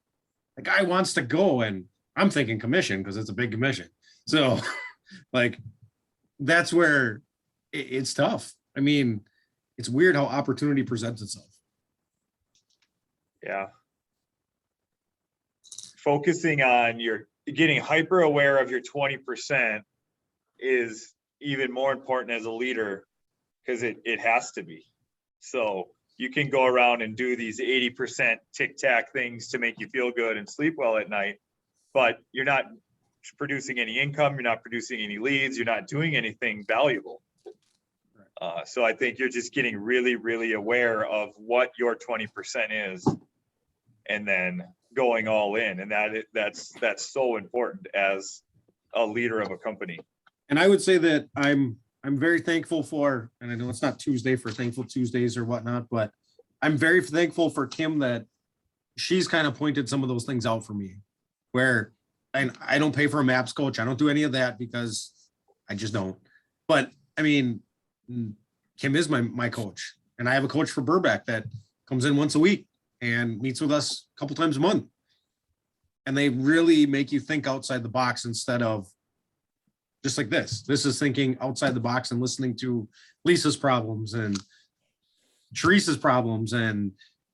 the guy wants to go, and I'm thinking commission, because it's a big commission. So like, that's where it's tough. I mean, it's weird how opportunity presents itself. Yeah. Focusing on getting hyper aware of your 20% is even more important as a leader, because it has to be. So you can go around and do these 80% tic tac things to make you feel good and sleep well at night, but you're not producing any income, you're not producing any leads, you're not doing anything valuable. So I think you're just getting really, really aware of what your 20% is, and then going all in. And that's so important as a leader of a company. And I would say that I'm very thankful for, and I know it's not Tuesday for Thankful Tuesdays or whatnot, but I'm very thankful for Kim, that she's kind of pointed some of those things out for me, where I don't pay for a maps coach. I don't do any of that, because I just don't. But I mean, Kim is my coach, and I have a coach for Burbank that comes in once a week and meets with us a couple times a month. And they really make you think outside the box, instead of just like this. This is thinking outside the box and listening to Lisa's problems and Teresa's problems, and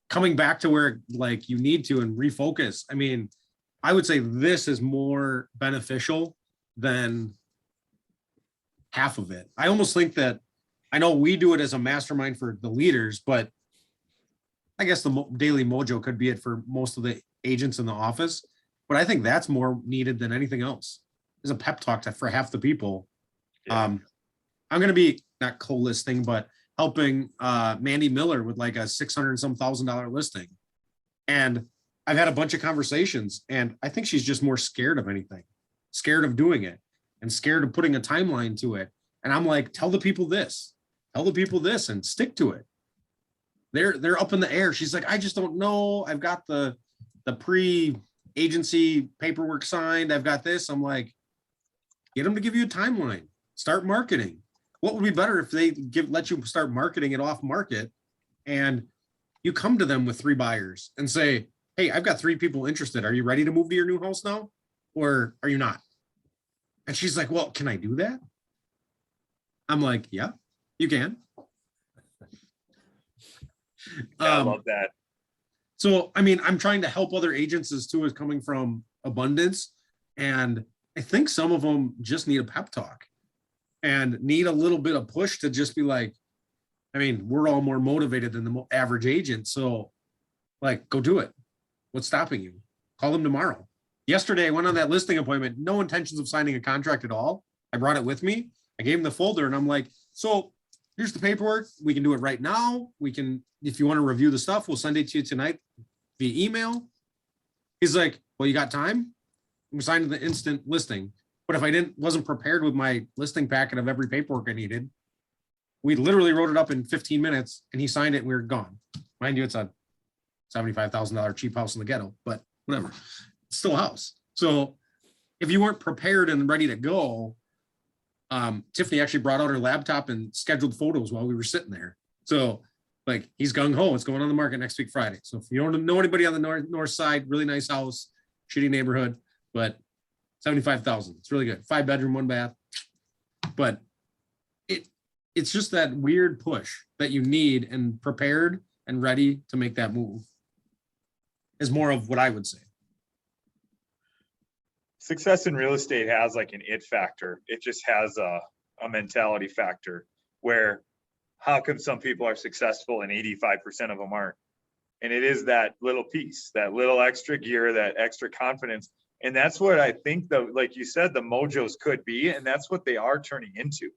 coming back to where like you need to and refocus. I mean, I would say this is more beneficial than half of it. I almost think that, I know we do it as a mastermind for the leaders, but I guess the Daily Mojo could be it for most of the agents in the office. But I think that's more needed than anything else. Is a pep talk for half the people. Yeah. I'm going to be not co-listing, but helping Mandy Miller with like a $600 and some $1,000 listing. And I've had a bunch of conversations, and I think she's just more scared of anything, scared of doing it, and scared of putting a timeline to it. And I'm like, tell the people this, and stick to it. They're up in the air. She's like, I just don't know. I've got the pre-agency paperwork signed. I've got this. I'm like, get them to give you a timeline. Start marketing. What would be better if they let you start marketing it off market, and you come to them with 3 buyers and say, hey, I've got 3 people interested. Are you ready to move to your new house now, or are you not? And she's like, well, can I do that? I'm like, yeah, you can. I love that. So, I mean, I'm trying to help other agents as too, is coming from abundance. And I think some of them just need a pep talk and need a little bit of push to just be like, I mean, we're all more motivated than the average agent. So like, go do it. What's stopping you? Call them tomorrow. Yesterday, I went on that listing appointment, no intentions of signing a contract at all. I brought it with me. I gave him the folder, and I'm like, so here's the paperwork. We can do it right now. We can, if you want to review the stuff, we'll send it to you tonight via email. He's like, well, you got time? We signed the instant listing. But if I wasn't prepared with my listing packet of every paperwork I needed, we literally wrote it up in 15 minutes, and he signed it, and we were gone. Mind you, it's a $75,000 cheap house in the ghetto, but whatever. It's still a house. So if you weren't prepared and ready to go, Tiffany actually brought out her laptop and scheduled photos while we were sitting there. So like he's gung ho. It's going on the market next week, Friday. So if you don't know anybody on the north side, really nice house, shitty neighborhood, but 75,000. It's really good. 5-bedroom, 1-bath. But it's just that weird push that you need and prepared and ready to make that move is more of what I would say. Success in real estate has like an it factor. It just has a mentality factor where how come some people are successful and 85% of them aren't? And it is that little piece, that little extra gear, that extra confidence. And that's what I think like you said, the mojos could be, and that's what they are turning into.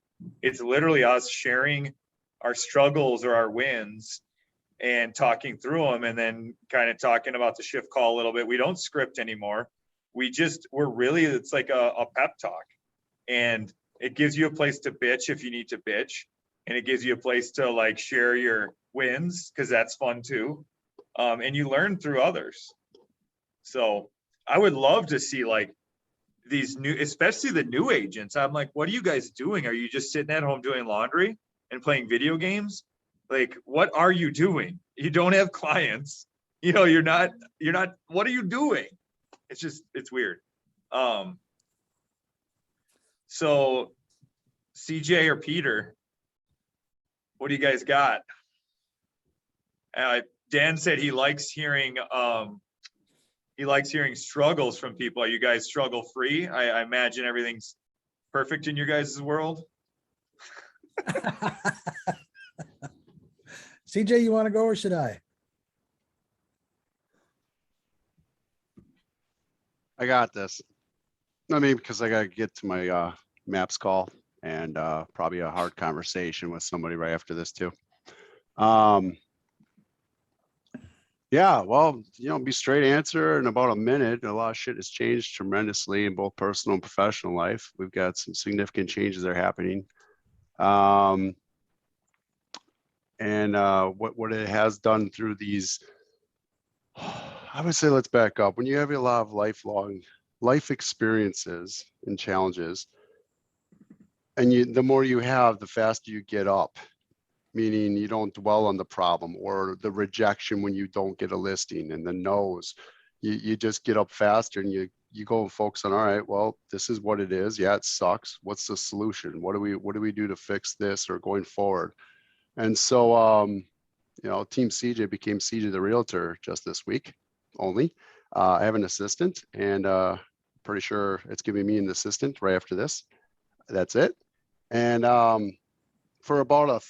It's literally us sharing our struggles or our wins and talking through them, and then kind of talking about the shift call a little bit. We don't script anymore. It's like a pep talk, and it gives you a place to bitch if you need to bitch. And it gives you a place to like share your wins, because that's fun too. And you learn through others. So I would love to see like these new, especially the new agents. I'm like, what are you guys doing? Are you just sitting at home doing laundry and playing video games? Like, what are you doing? You don't have clients. You're not, what are you doing? It's weird. So CJ or Peter, what do you guys got? Dan said he likes hearing struggles from people. Are you guys struggle free? I imagine everything's perfect in your guys' world. CJ, you want to go or should I? I got this. I mean, because I got to get to my maps call and probably a hard conversation with somebody right after this too. Yeah, well, be straight answer in about a minute. A lot of shit has changed tremendously in both personal and professional life. We've got some significant changes that are happening. And what it has done through these, I would say, let's back up. When you have a lot of life experiences and challenges, and the more you have, the faster you get up. Meaning you don't dwell on the problem or the rejection when you don't get a listing and the no's. You just get up faster and you go and focus on, all right, well, this is what it is. Yeah, it sucks. What's the solution? What do we do to fix this or going forward? And so, Team CJ became CJ the Realtor just this week only. I have an assistant, and pretty sure it's giving me an assistant right after this. That's it. And for about a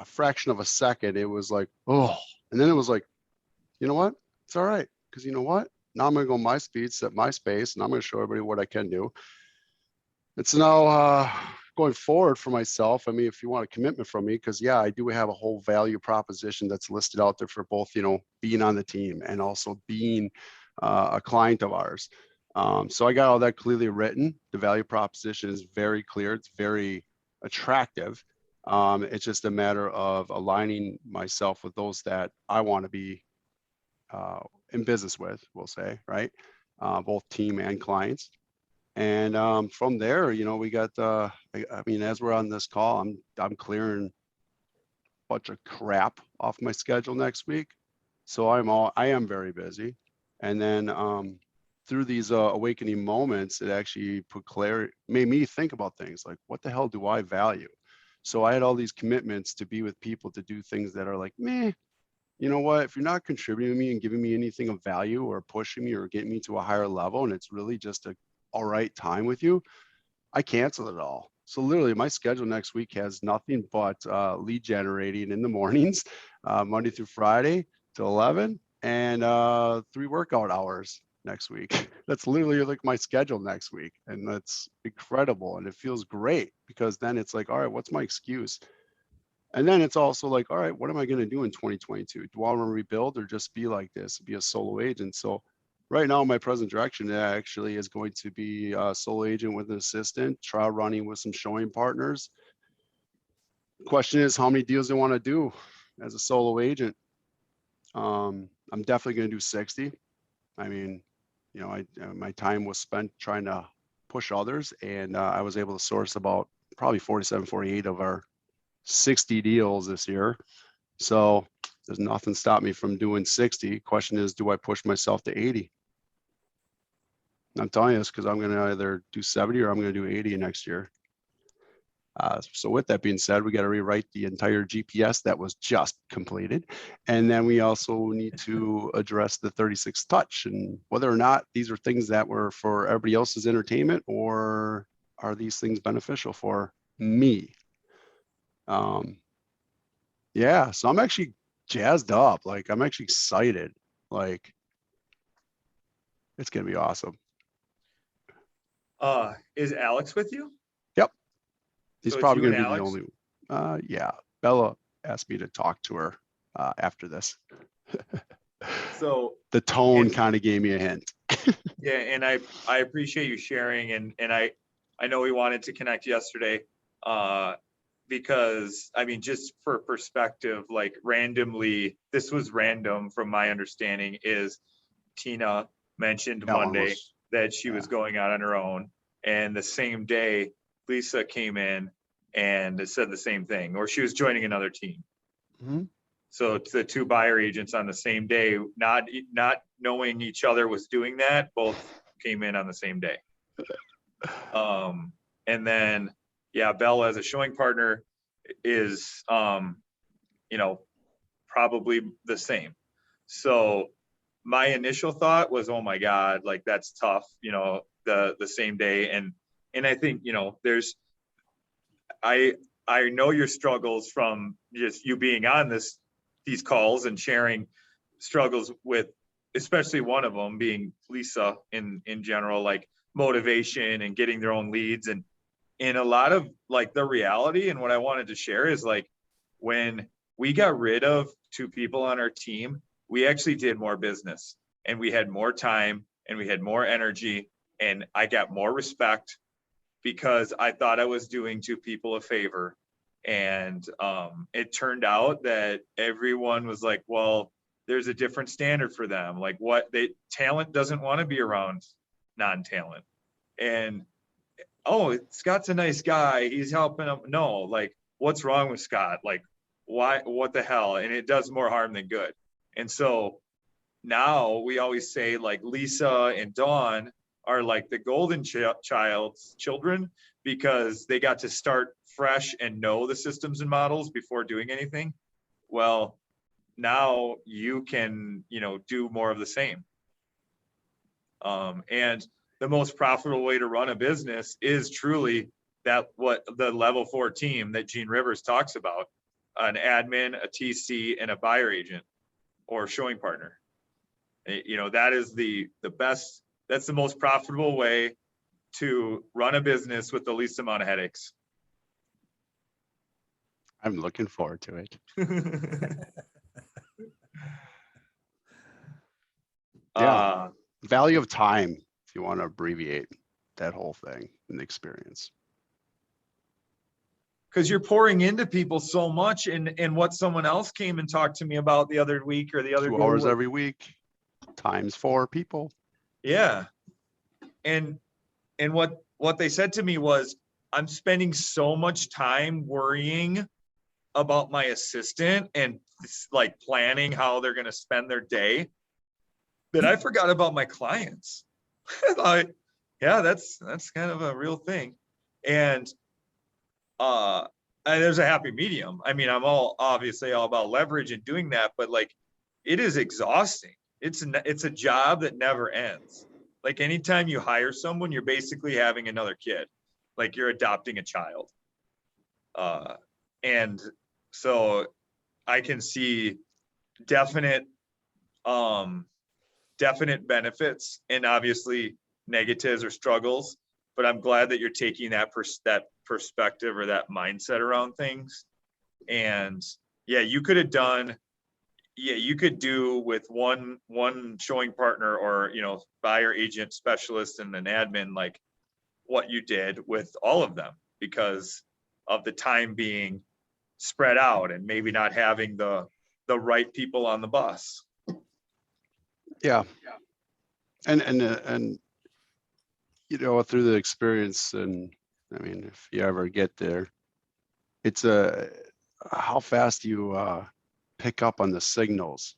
fraction of a second, it was like, oh, and then it was like, you know what? It's all right. Because you know what? Now I'm going to go my speed, set my space, and I'm going to show everybody what I can do. It's now going forward for myself. I mean, if you want a commitment from me, because yeah, I do have a whole value proposition that's listed out there for both, being on the team and also being a client of ours. So I got all that clearly written. The value proposition is very clear. It's very attractive. It's just a matter of aligning myself with those that I want to be in business with, we'll say, right? Both team and clients. And from there, we got, as we're on this call, I'm clearing a bunch of crap off my schedule next week. So I am very busy. And then through these awakening moments, it actually made me think about things like, what the hell do I value? So I had all these commitments to be with people, to do things that are like, meh, you know what, if you're not contributing to me and giving me anything of value or pushing me or getting me to a higher level, and it's really just a all right time with you, I cancel it all. So literally my schedule next week has nothing but lead generating in the mornings, Monday through Friday to 11, and 3 workout hours next week. That's literally like my schedule next week. And that's incredible. And it feels great because then it's like, all right, what's my excuse? And then it's also like, all right, what am I going to do in 2022? Do I want to rebuild or just be like this, be a solo agent? So right now, my present direction actually is going to be a solo agent with an assistant, trial running with some showing partners. Question is how many deals they want to do as a solo agent. I'm definitely going to do 60. I mean, my time was spent trying to push others, and I was able to source about probably 47, 48 of our 60 deals this year. So there's nothing stopped me from doing 60. Question is, do I push myself to 80? I'm telling you this because I'm going to either do 70 or I'm going to do 80 next year. So with that being said, we got to rewrite the entire GPS that was just completed. And then we also need to address the 36 touch and whether or not these are things that were for everybody else's entertainment or are these things beneficial for me? Yeah, so I'm actually jazzed up. Like I'm actually excited. Like it's going to be awesome. Is Alex with you? Yep. He's So it's probably you going to and be the Alex? only, yeah. Bella asked me to talk to her after this. So The tone and- kind of gave me a hint. yeah, and I appreciate you sharing, and I know we wanted to connect yesterday, because I mean, just for perspective, like randomly, this was random from my understanding, is Tina mentioned That one Monday was- that she was going out on her own, and the same day Lisa came in and said the same thing, or she was joining another team. Mhm. So it's the two buyer agents on the same day, not knowing each other was doing that, both came in on the same day. And then, yeah, Bella as a showing partner is, you know, probably the same. So my initial thought was, oh my God, like that's tough, you know, the same day. And I think, you know, I know your struggles from just you being on these calls and sharing struggles with, especially one of them being Lisa in general, like motivation and getting their own leads. And in a lot of like the reality and what I wanted to share is like, when we got rid of two people on our team, we actually did more business and we had more time and we had more energy and I got more respect because I thought I was doing two people a favor. And it turned out that everyone was like, well, there's a different standard for them. Like talent doesn't want to be around non-talent. And, oh, Scott's a nice guy. He's helping them. No, like what's wrong with Scott? Like why, what the hell? And it does more harm than good. And so now we always say like Lisa and Dawn are like the golden child's children because they got to start fresh and know the systems and models before doing anything. Well, now you can, you know, do more of the same. And the most profitable way to run a business is truly that what the level 4 team that Gene Rivers talks about, an admin, a TC, and a buyer agent or showing partner. You know, that is the best, that's the most profitable way to run a business with the least amount of headaches. I'm looking forward to it. Yeah. Value of time, if you want to abbreviate that whole thing and the experience. Because you're pouring into people so much, and what someone else came and talked to me about the other week or the other 2 day hours was- every week times 4 people. Yeah. And what they said to me was, I'm spending so much time worrying about my assistant and like planning how they're going to spend their day that I forgot about my clients. Like, yeah, that's kind of a real thing. And there's a happy medium. I mean, I'm obviously all about leverage and doing that, but like, it is exhausting. It's a job that never ends. Like anytime you hire someone, you're basically having another kid, like you're adopting a child. And so I can see definite benefits and obviously negatives or struggles, but I'm glad that you're taking that perspective or that mindset around things. And yeah, you could do with one showing partner or, you know, buyer agent specialist and an admin, like what you did with all of them because of the time being spread out and maybe not having the right people on the bus. Yeah. And you know, through the experience and I mean, if you ever get there, it's how fast you pick up on the signals.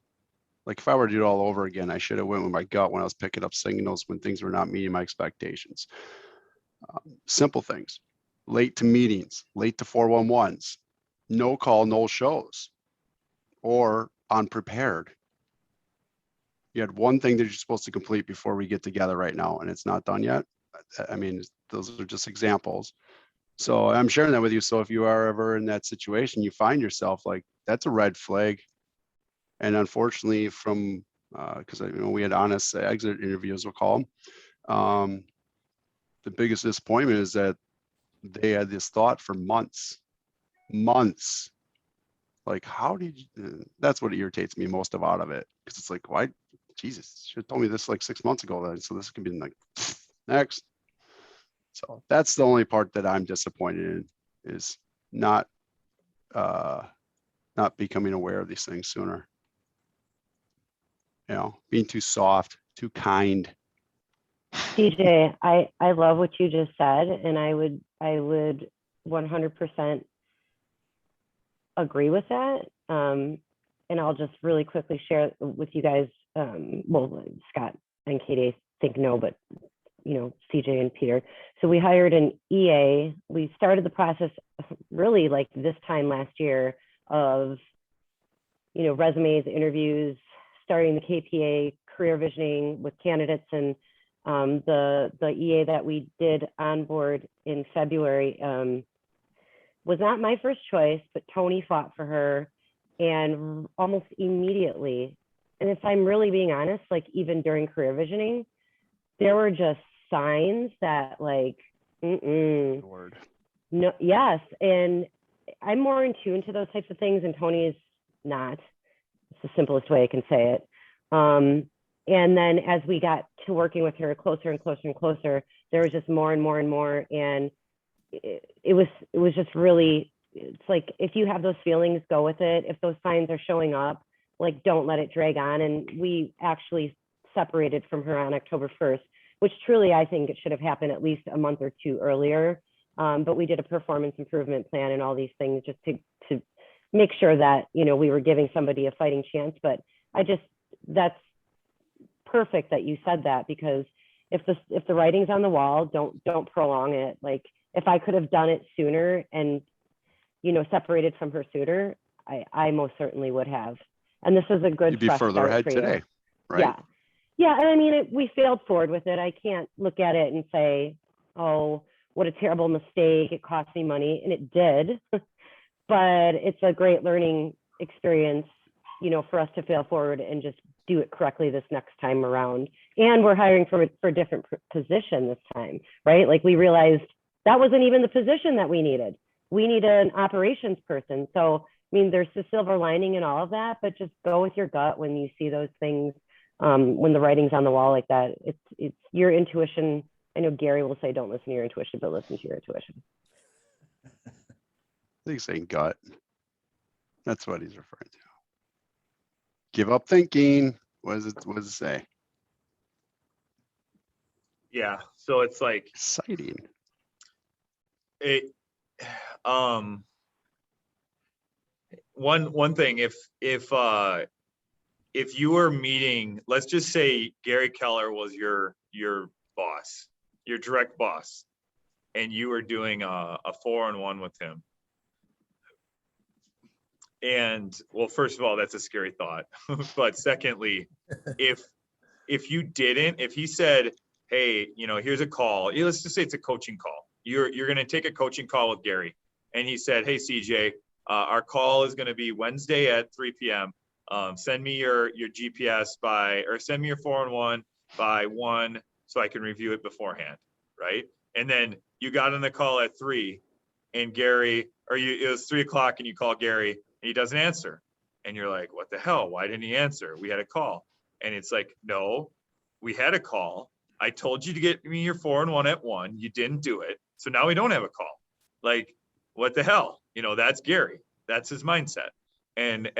Like if I were to do it all over again, I should have went with my gut when I was picking up signals when things were not meeting my expectations. Simple things, late to meetings, late to 411s, no call, no shows, or unprepared. You had one thing that you're supposed to complete before we get together right now, and it's not done yet. I mean, those are just examples. So I'm sharing that with you. So if you are ever in that situation, you find yourself like, that's a red flag. And unfortunately from, because we had honest exit interviews, we'll call them. The biggest disappointment is that they had this thought for months. Like, how did you, that's what irritates me most out of it. Because it's like, why, Jesus, should have told me this like 6 months ago then. So this could be like, next. So that's the only part that I'm disappointed in, is not becoming aware of these things sooner. Being too soft, too kind. CJ, I love what you just said, and I would 100% agree with that. And I'll just really quickly share with you guys. Well, Scott and Katie, I think no, but CJ and Peter. So we hired an EA. We started the process really like this time last year of, resumes, interviews, starting the KPA, career visioning with candidates, and the EA that we did onboard in February was not my first choice, but Tony fought for her, and almost immediately, and if I'm really being honest, like even during career visioning, there were just signs that like, Word. no, yes. And I'm more in tune to those types of things, and Tony is not. It's the simplest way I can say it. And then as we got to working with her closer and closer and closer, there was just more and more and more. And it was just really, it's like, if you have those feelings, go with it. If those signs are showing up, like, don't let it drag on. And we actually separated from her on October 1st, which truly, I think it should have happened at least a month or two earlier. But we did a performance improvement plan and all these things just to make sure that, we were giving somebody a fighting chance. But that's perfect that you said that, because if the writing's on the wall, don't prolong it. Like, if I could have done it sooner and, separated from her sooner, I most certainly would have. And this is a good You'd be fresh further start ahead for you. today, right? Yeah. And I mean, we failed forward with it. I can't look at it and say, oh, what a terrible mistake. It cost me money. And it did, but it's a great learning experience, for us to fail forward and just do it correctly this next time around. And we're hiring for a different position this time, right? Like, we realized that wasn't even the position that we needed. We need an operations person. So, I mean, there's the silver lining in all of that, but just go with your gut when you see those things. When the writing's on the wall like that, it's your intuition. I know Gary will say, don't listen to your intuition, but listen to your intuition. I think he's saying gut. That's what he's referring to. Give up thinking. What does it say? Yeah. So it's like Exciting. One thing, if you were meeting, let's just say Gary Keller was your boss, your direct boss, and you were doing a 4-on-1 with him. And well, first of all, that's a scary thought. But secondly, if he said, hey, here's a call, let's just say it's a coaching call. You're going to take a coaching call with Gary. And he said, hey, CJ, our call is going to be Wednesday at 3 p.m. Send me your GPS or send me your 4-on-1 by 1 so I can review it beforehand. Right. And then you got on the call at 3 and it was 3 o'clock and you call Gary and he doesn't answer. And you're like, what the hell? Why didn't he answer? We had a call. And it's like, no, we had a call. I told you to get me your 4-on-1 at 1. You didn't do it. So now we don't have a call. Like, what the hell? That's Gary. That's his mindset. And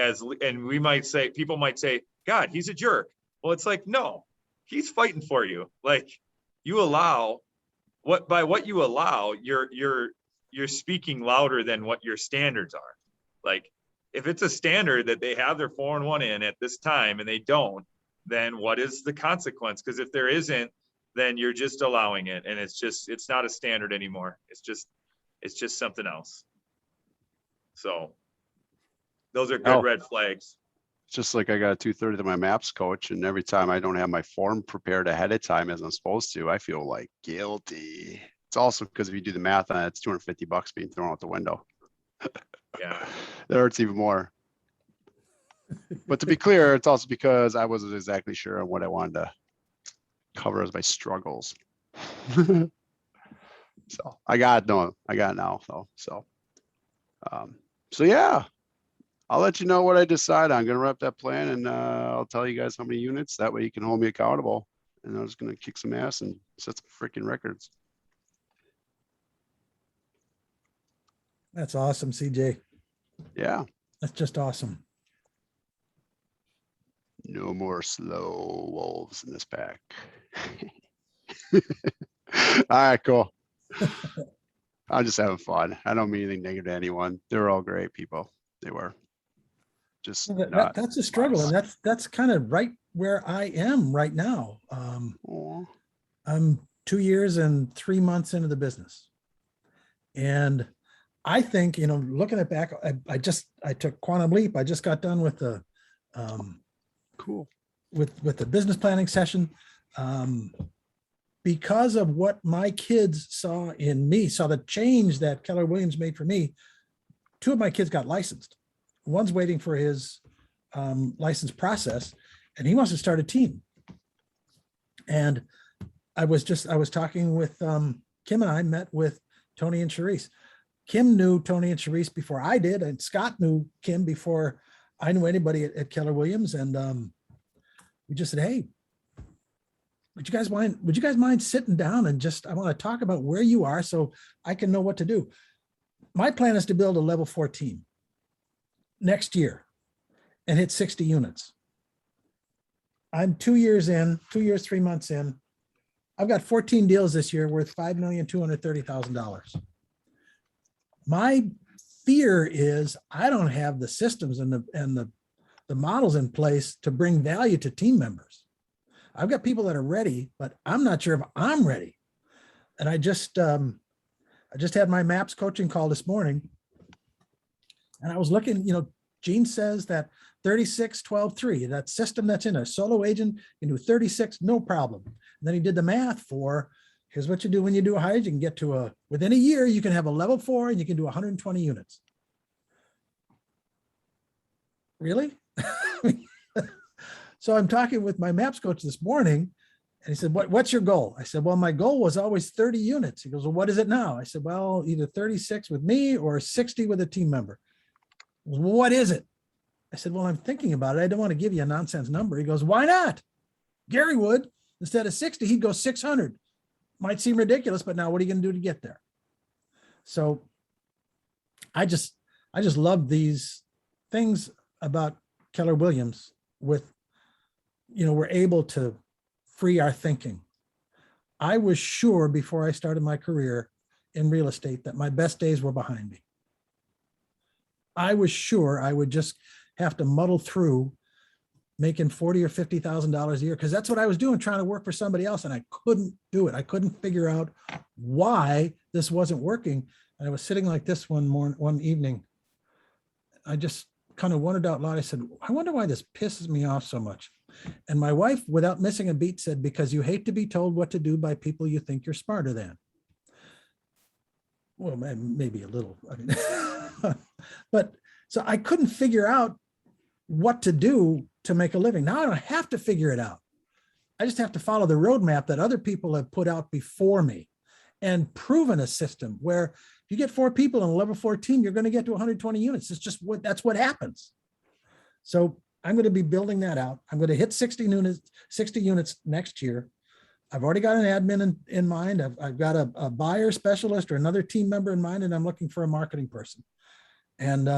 we might say, people might say, God, he's a jerk. Well, it's like, no, he's fighting for you. Like, you allow by what you allow, you're speaking louder than what your standards are. Like, if it's a standard that they have their 4-1 in at this time and they don't, then what is the consequence? Because if there isn't, then you're just allowing it, and it's not a standard anymore. It's just something else. So those are good red flags. It's just like I got a 230 to my maps coach, and every time I don't have my form prepared ahead of time as I'm supposed to, I feel like guilty. It's also because if you do the math on it, it's $250 being thrown out the window. Yeah. That hurts even more. But to be clear, it's also because I wasn't exactly sure on what I wanted to cover as my struggles. So I got it now though. So yeah, I'll let you know what I decide. I'm gonna wrap that plan, and I'll tell you guys how many units. That way you can hold me accountable. And I'm just gonna kick some ass and set some freaking records. That's awesome, CJ. Yeah. That's just awesome. No more slow wolves in this pack. All right, cool. I'm just having fun. I don't mean anything negative to anyone. They were all great people. They were just That's a struggle, and that's kind of right where I am right now. I'm 2 years and 3 months into the business, and I think, looking at back, I took Quantum Leap. I just got done with the cool with the business planning session. Because of what my kids saw in me, saw the change that Keller Williams made for me. 2 of my kids got licensed. One's waiting for his license process, and he wants to start a team. And I was talking with Kim, and I met with Tony and Charisse. Kim knew Tony and Charisse before I did, and Scott knew Kim before I knew anybody at Keller Williams. And we just said, hey, would you guys mind sitting down and I want to talk about where you are so I can know what to do. My plan is to build a level 4 team next year and hit 60 units. I'm 2 years, 3 months in. I've got 14 deals this year worth $5,230,000. My fear is I don't have the systems and the models in place to bring value to team members. I've got people that are ready, but I'm not sure if I'm ready. And I just had my MAPS coaching call this morning, and I was looking, Gene says that 36, 12, 3, that system that's in a solo agent can do 36, no problem. And then he did the math for, here's what you do when you do a hire. You can get to within a year, you can have a level 4 and you can do 120 units. Really? So I'm talking with my MAPS coach this morning, and he said, what's your goal? I said, well, my goal was always 30 units. He goes, well, what is it now? I said, well, either 36 with me or 60 with a team member. Well, what is it? I said, well, I'm thinking about it. I don't want to give you a nonsense number. He goes, why not? Gary would. Instead of 60, he'd go 600. Might seem ridiculous, but now what are you going to do to get there? So I just love these things about Keller Williams with, we're able to free our thinking. I was sure before I started my career in real estate that my best days were behind me. I was sure I would just have to muddle through making $40,000 or $50,000 a year, because that's what I was doing, trying to work for somebody else, and I couldn't do it. I couldn't figure out why this wasn't working. And I was sitting like this one evening. I just kind of wondered out loud. I said, I wonder why this pisses me off so much. And my wife, without missing a beat, said, because you hate to be told what to do by people you think you're smarter than. Well, maybe a little. I mean, but so I couldn't figure out what to do to make a living. Now I don't have to figure it out. I just have to follow the roadmap that other people have put out before me and proven a system where if you get 4 people in a level 4 team, you're going to get to 120 units. It's just that's what happens. So I'm going to be building that out. I'm going to hit 60 units next year. I've already got an admin in mind. I've got a buyer specialist or another team member in mind, and I'm looking for a marketing person. And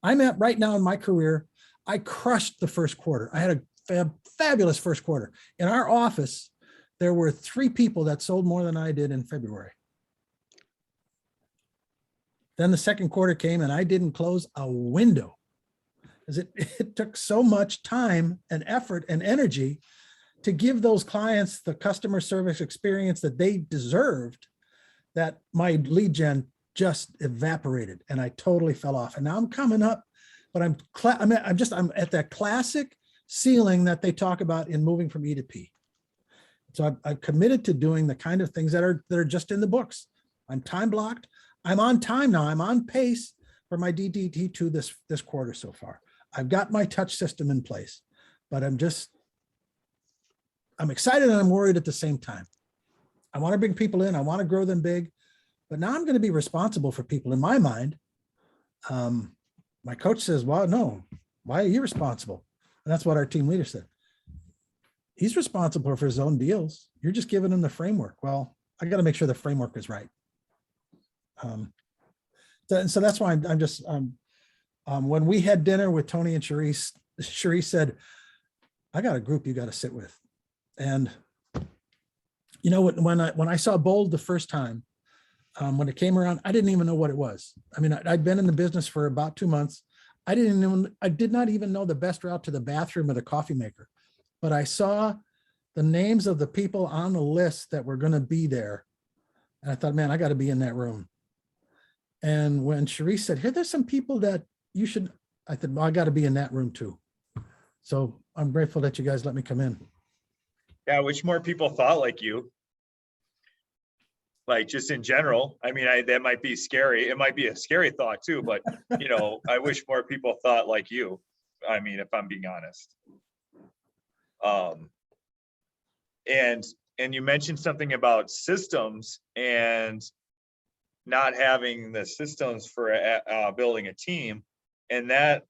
I'm at right now in my career, I crushed the first quarter. I had a fabulous first quarter. In our office, there were 3 people that sold more than I did in February. Then the second quarter came and I didn't close a window, because it took so much time and effort and energy to give those clients the customer service experience that they deserved, that my lead gen just evaporated and I totally fell off. And now I'm coming up, but I'm at that classic ceiling that they talk about in moving from E to P. So I've committed to doing the kind of things that are just in the books. I'm time blocked. I'm on time now. I'm on pace for my DDT2 this quarter so far. I've got my touch system in place, but I'm excited and I'm worried at the same time. I want to bring people in. I want to grow them big, but now I'm going to be responsible for people in my mind. My coach says, well, no, why are you responsible? And that's what our team leader said. He's responsible for his own deals. You're just giving him the framework. Well, I got to make sure the framework is right. So that's why when we had dinner with Tony and Cherise said, I got a group you got to sit with. And you know, when I saw Bold the first time, when it came around, I didn't even know what it was. I mean, I'd been in the business for about 2 months. I did not even know the best route to the bathroom or the coffee maker, but I saw the names of the people on the list that were going to be there. And I thought, man, I got to be in that room. And when Cherise said, here, there's some people that you should, I thought, well, I got to be in that room too. So I'm grateful that you guys let me come in. Yeah, I wish more people thought like you. Like just in general, I mean, that might be scary. It might be a scary thought too, but you know, I wish more people thought like you. I mean, if I'm being honest. And you mentioned something about systems and not having the systems for building a team, and that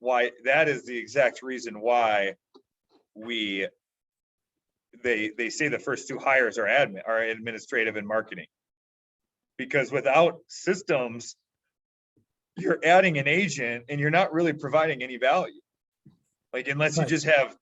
is the exact reason why they say the first 2 hires are administrative and marketing. Because without systems, you're adding an agent and you're not really providing any value. Like, unless you just have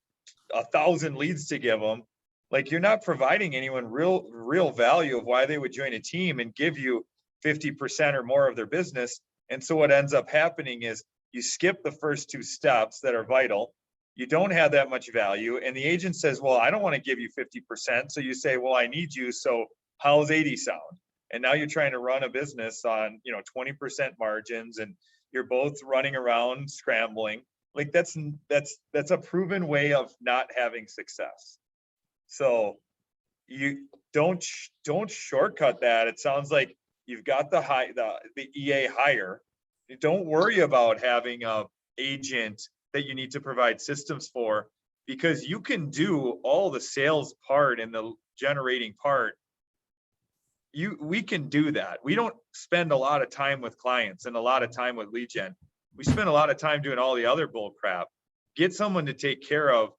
1,000 leads to give them, like, you're not providing anyone real value of why they would join a team and give you 50% or more of their business. And so what ends up happening is you skip the first 2 steps that are vital. You don't have that much value. And the agent says, well, I don't want to give you 50%. So you say, well, I need you. So how's 80 sound? And now you're trying to run a business on, 20% margins, and you're both running around scrambling. Like that's a proven way of not having success. So you don't shortcut that. It sounds like you've got the EA hire. Don't worry about having a agent that you need to provide systems for, because you can do all the sales part and the generating part. We can do that. We don't spend a lot of time with clients and a lot of time with lead gen. We spend a lot of time doing all the other bull crap. Get someone to take care of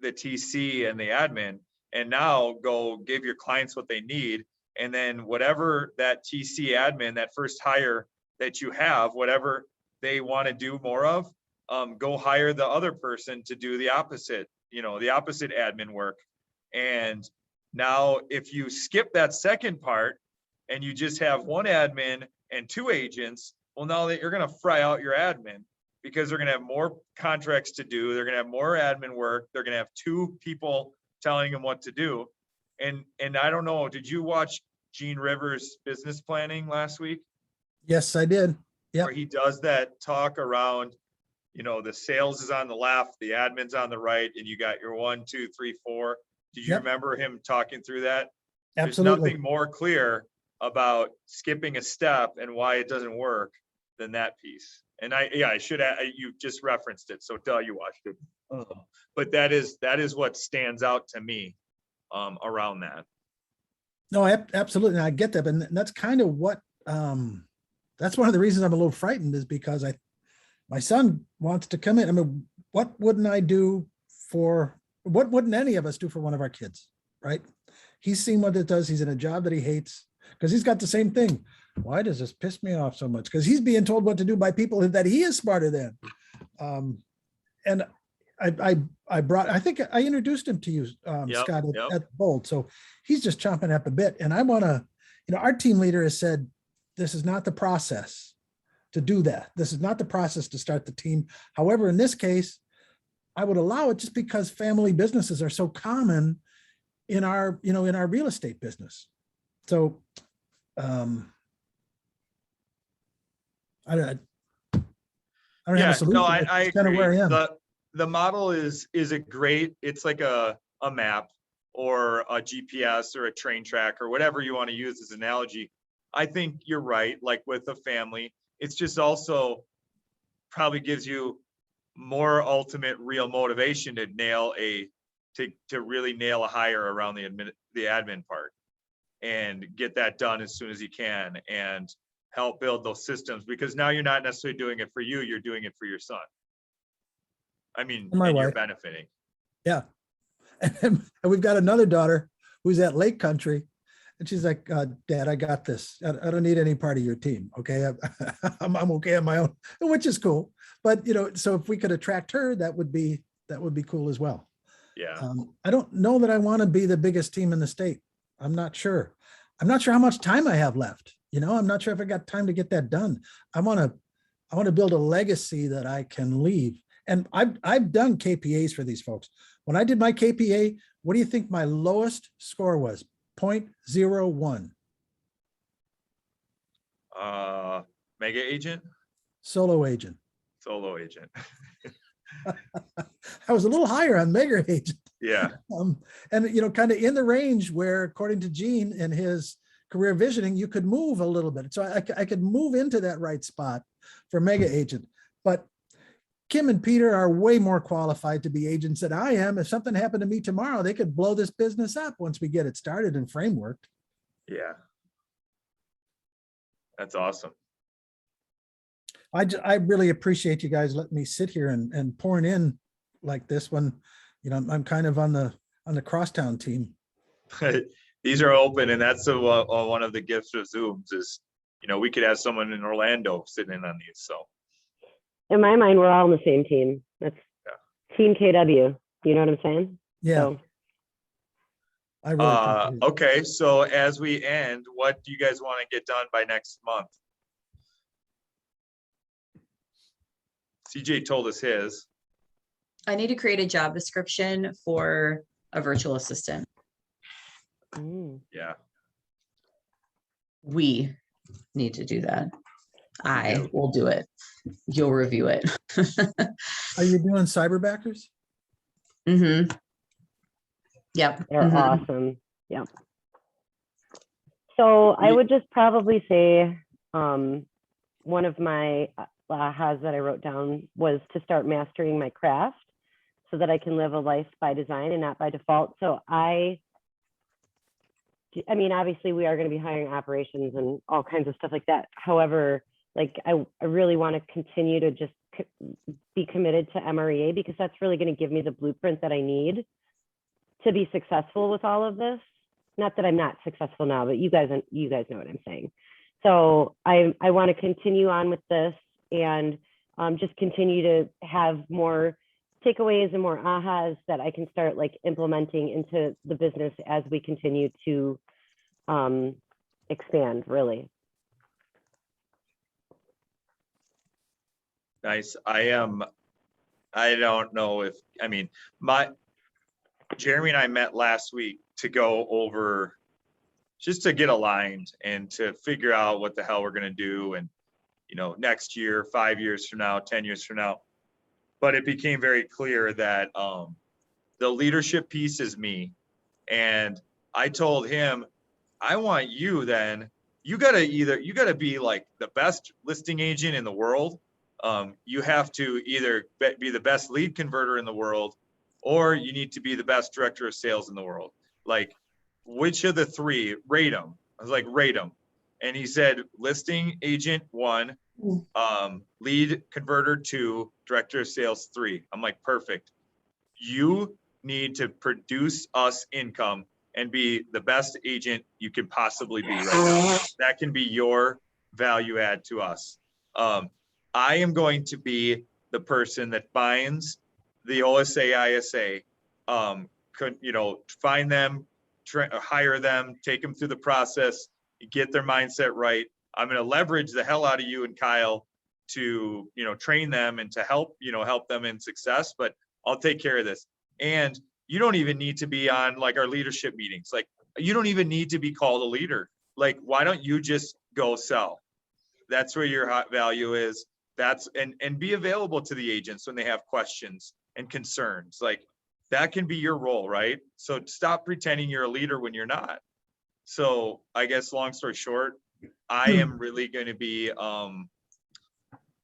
the TC and the admin, and now go give your clients what they need. And then whatever that TC admin, that first hire that you have, whatever they want to do more of, go hire the other person to do the opposite, the opposite admin work. And now, if you skip that second part and you just have 1 admin and 2 agents, well, now that you're going to fry out your admin, because they're going to have more contracts to do. They're going to have more admin work. They're going to have 2 people telling them what to do. And I don't know, did you watch Gene Rivers' business planning last week? Yes, I did. Yeah. Where he does that talk around, the sales is on the left, the admin's on the right, and you got your 1, 2, 3, 4. Did you remember him talking through that? Absolutely. There's nothing more clear about skipping a step and why it doesn't work than that piece. And I should add, you just referenced it, so you watched it. But that is what stands out to me around that. No, absolutely. And I get that. And that's kind of what, that's one of the reasons I'm a little frightened, is because my son wants to come in. I mean, what wouldn't any of us do for one of our kids, right? He's seen what it does. He's in a job that he hates, because he's got the same thing. Why does this piss me off so much? Because he's being told what to do by people that he is smarter than. And I brought, I think I introduced him to you, Yep, Scott, yep. at Bold. So he's just chomping at the bit. And I want to, our team leader has said, this is not the process to do that. This is not the process to start the team. However, in this case, I would allow it just because family businesses are so common in our, in our real estate business. So, I don't have Yeah, a solution. no, I It's kind of agree. where I am. The model is a great, it's like a map or a GPS or a train track or whatever you want to use as an analogy. I think you're right, like with a family, it's just also probably gives you more ultimate real motivation to to really nail a hire around the admin part and get that done as soon as you can and help build those systems, because now you're not necessarily doing it for you, you're doing it for your son. I mean, My and you're wife. benefiting. Yeah. And we've got another daughter who's at Lake Country. And she's like, Dad, I got this. I don't need any part of your team. Okay. I'm okay on my own, which is cool. But, so if we could attract her, that would be cool as well. Yeah. I don't know that I want to be the biggest team in the state. I'm not sure. I'm not sure how much time I have left. I'm not sure if I got time to get that done. I want to build a legacy that I can leave. And I've done KPAs for these folks. When I did my KPA, what do you think my lowest score was? 0.01. Mega agent, Solo agent. solo agent. I was a little higher on mega agent. Yeah. And kind of in the range where, according to Gene and his career visioning, you could move a little bit. So I could move into that right spot for mega agent. But Kim and Peter are way more qualified to be agents than I am. If something happened to me tomorrow, they could blow this business up once we get it started and frameworked. Yeah. That's awesome. I really appreciate you guys letting me sit here and pouring in like this when, I'm kind of on the crosstown team. These are open, and that's one of the gifts of Zooms is, we could have someone in Orlando sitting in on these. So In my mind, we're all on the same team. That's Team KW. You know what I'm saying? Yeah. So, I really appreciate it. okay. So as we end, what do you guys want to get done by next month? CJ told us his. I need to create a job description for a virtual assistant. Yeah. We need to do that. I do. will do it. You'll review it. Are you doing cyberbackers? Mm-hmm. Yep. they're Mhm. awesome. Yep. So I would just probably say one of my ahas that I wrote down was to start mastering my craft so that I can live a life by design and not by default. So I mean, obviously we are going to be hiring operations and all kinds of stuff like that. However, like I really want to continue to just be committed to MREA because that's really going to give me the blueprint that I need to be successful with all of this. Not that I'm not successful now, but you guys know what I'm saying. So I want to continue on with this and just continue to have more takeaways and more ahas that I can start like implementing into the business as we continue to expand, really. Nice. I don't know if, I mean, Jeremy and I met last week to go over, just to get aligned and to figure out what the hell we're going to do. And, next year, 5 years from now, 10 years from now. But it became very clear that the leadership piece is me. And I told him, I want you then, you got to be like the best listing agent in the world. You have to either be the best lead converter in the world, or you need to be the best director of sales in the world. Like, which of the three? Rate them. I was like, rate them. And he said, listing agent 1, lead converter 2, director of sales 3. I'm like, perfect. You need to produce us income and be the best agent you can possibly be right now. That can be your value add to us. I am going to be the person that finds the OSA, ISA, could, find them, hire them, take them through the process, get their mindset right. I'm going to leverage the hell out of you and Kyle to, train them and to help them in success, but I'll take care of this. And you don't even need to be on like our leadership meetings. Like, you don't even need to be called a leader. Like, why don't you just go sell? That's where your hot value is. And be available to the agents when they have questions and concerns. Like, that can be your role, right? So stop pretending you're a leader when you're not. So I guess long story short, I am really going to be,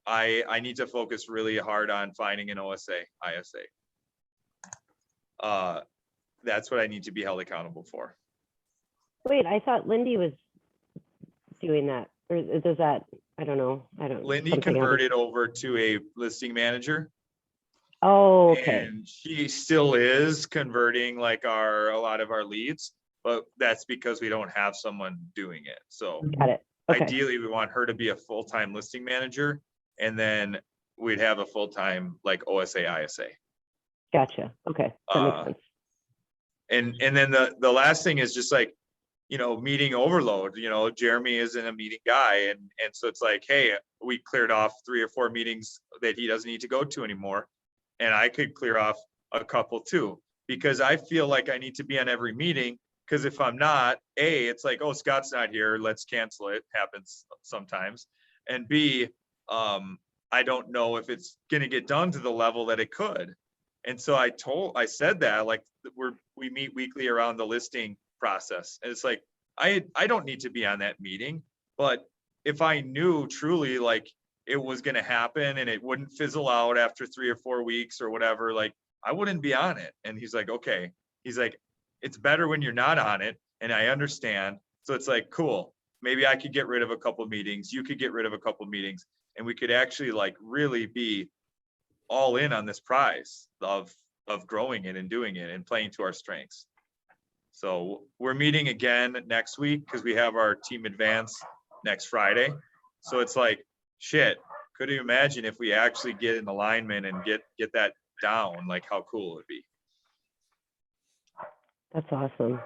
I need to focus really hard on finding an OSA, ISA. That's what I need to be held accountable for. Wait, I thought Lindy was doing that, or does that, I don't know. Lindy something converted over to a listing manager. Oh, okay. And she still is converting like a lot of our leads, but that's because we don't have someone doing it. So Got it. Okay. ideally we want her to be a full-time listing manager, and then we'd have a full-time like OSA, ISA. Gotcha. Okay. That makes sense. And then the last thing is just like, meeting overload. Jeremy isn't a meeting guy. And so it's like, hey, we cleared off 3 or 4 meetings that he doesn't need to go to anymore. And I could clear off a couple too, because I feel like I need to be on every meeting. Because if I'm not, A, it's like, oh, Scott's not here, let's cancel it. Happens sometimes. And B, I don't know if it's going to get done to the level that it could. And so I said that, like, we meet weekly around the listing process. And it's like, I don't need to be on that meeting, but if I knew truly like it was going to happen and it wouldn't fizzle out after 3 or 4 weeks or whatever, like I wouldn't be on it. And he's like, okay. He's like, it's better when you're not on it. And I understand. So it's like, cool. Maybe I could get rid of a couple meetings. You could get rid of a couple meetings, and we could actually like really be all in on this prize of growing it and doing it and playing to our strengths. So we're meeting again next week because we have our team advance next Friday. So it's like, shit, could you imagine if we actually get in alignment and get that down, like how cool it would be. That's awesome.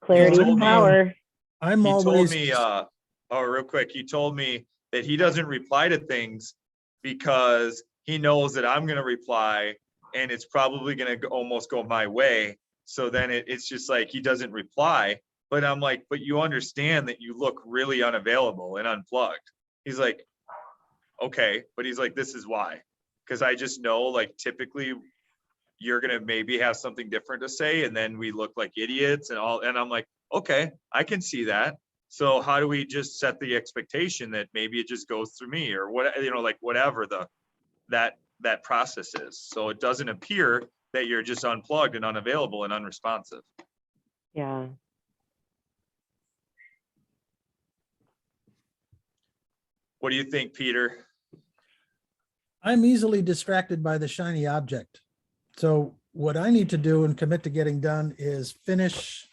Clarity told and me- power. I'm He told always, me, real quick, he told me that he doesn't reply to things because he knows that I'm going to reply and it's probably going to almost go my way. So then it's just like, he doesn't reply, but I'm like, but you understand that you look really unavailable and unplugged. He's like, okay, but he's like, this is why. Cause I just know like typically you're going to maybe have something different to say. And then we look like idiots and all. And I'm like, okay, I can see that. So how do we just set the expectation that maybe it just goes through me or what, like whatever that process is. So it doesn't appear that you're just unplugged and unavailable and unresponsive. Yeah. What do you think, Peter? I'm easily distracted by the shiny object. So what I need to do and commit to getting done is finish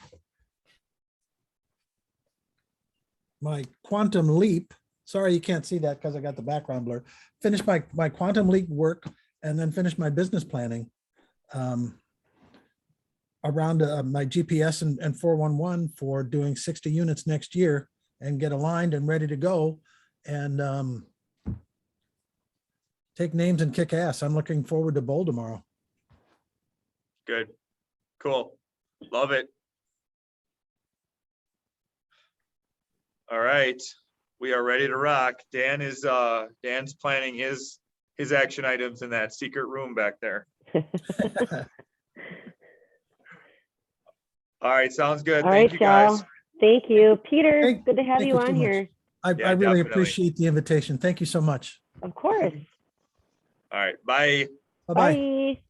my quantum leap. Sorry, you can't see that because I got the background blur. Finish my quantum leap work and then finish my business planning around my GPS and 411 for doing 60 units next year and get aligned and ready to go and take names and kick ass. I'm looking forward to bowl tomorrow. Good. Cool. Love it. All right. We are ready to rock. Dan's planning his action items in that secret room back there. All right. Sounds good. All Thank right, you guys. y'all. Thank you. Peter, Thank- good to have thank you you so on much. here. I Yeah, really definitely. appreciate the invitation. Thank you so much. Of course. All right. Bye. Bye-bye. Bye.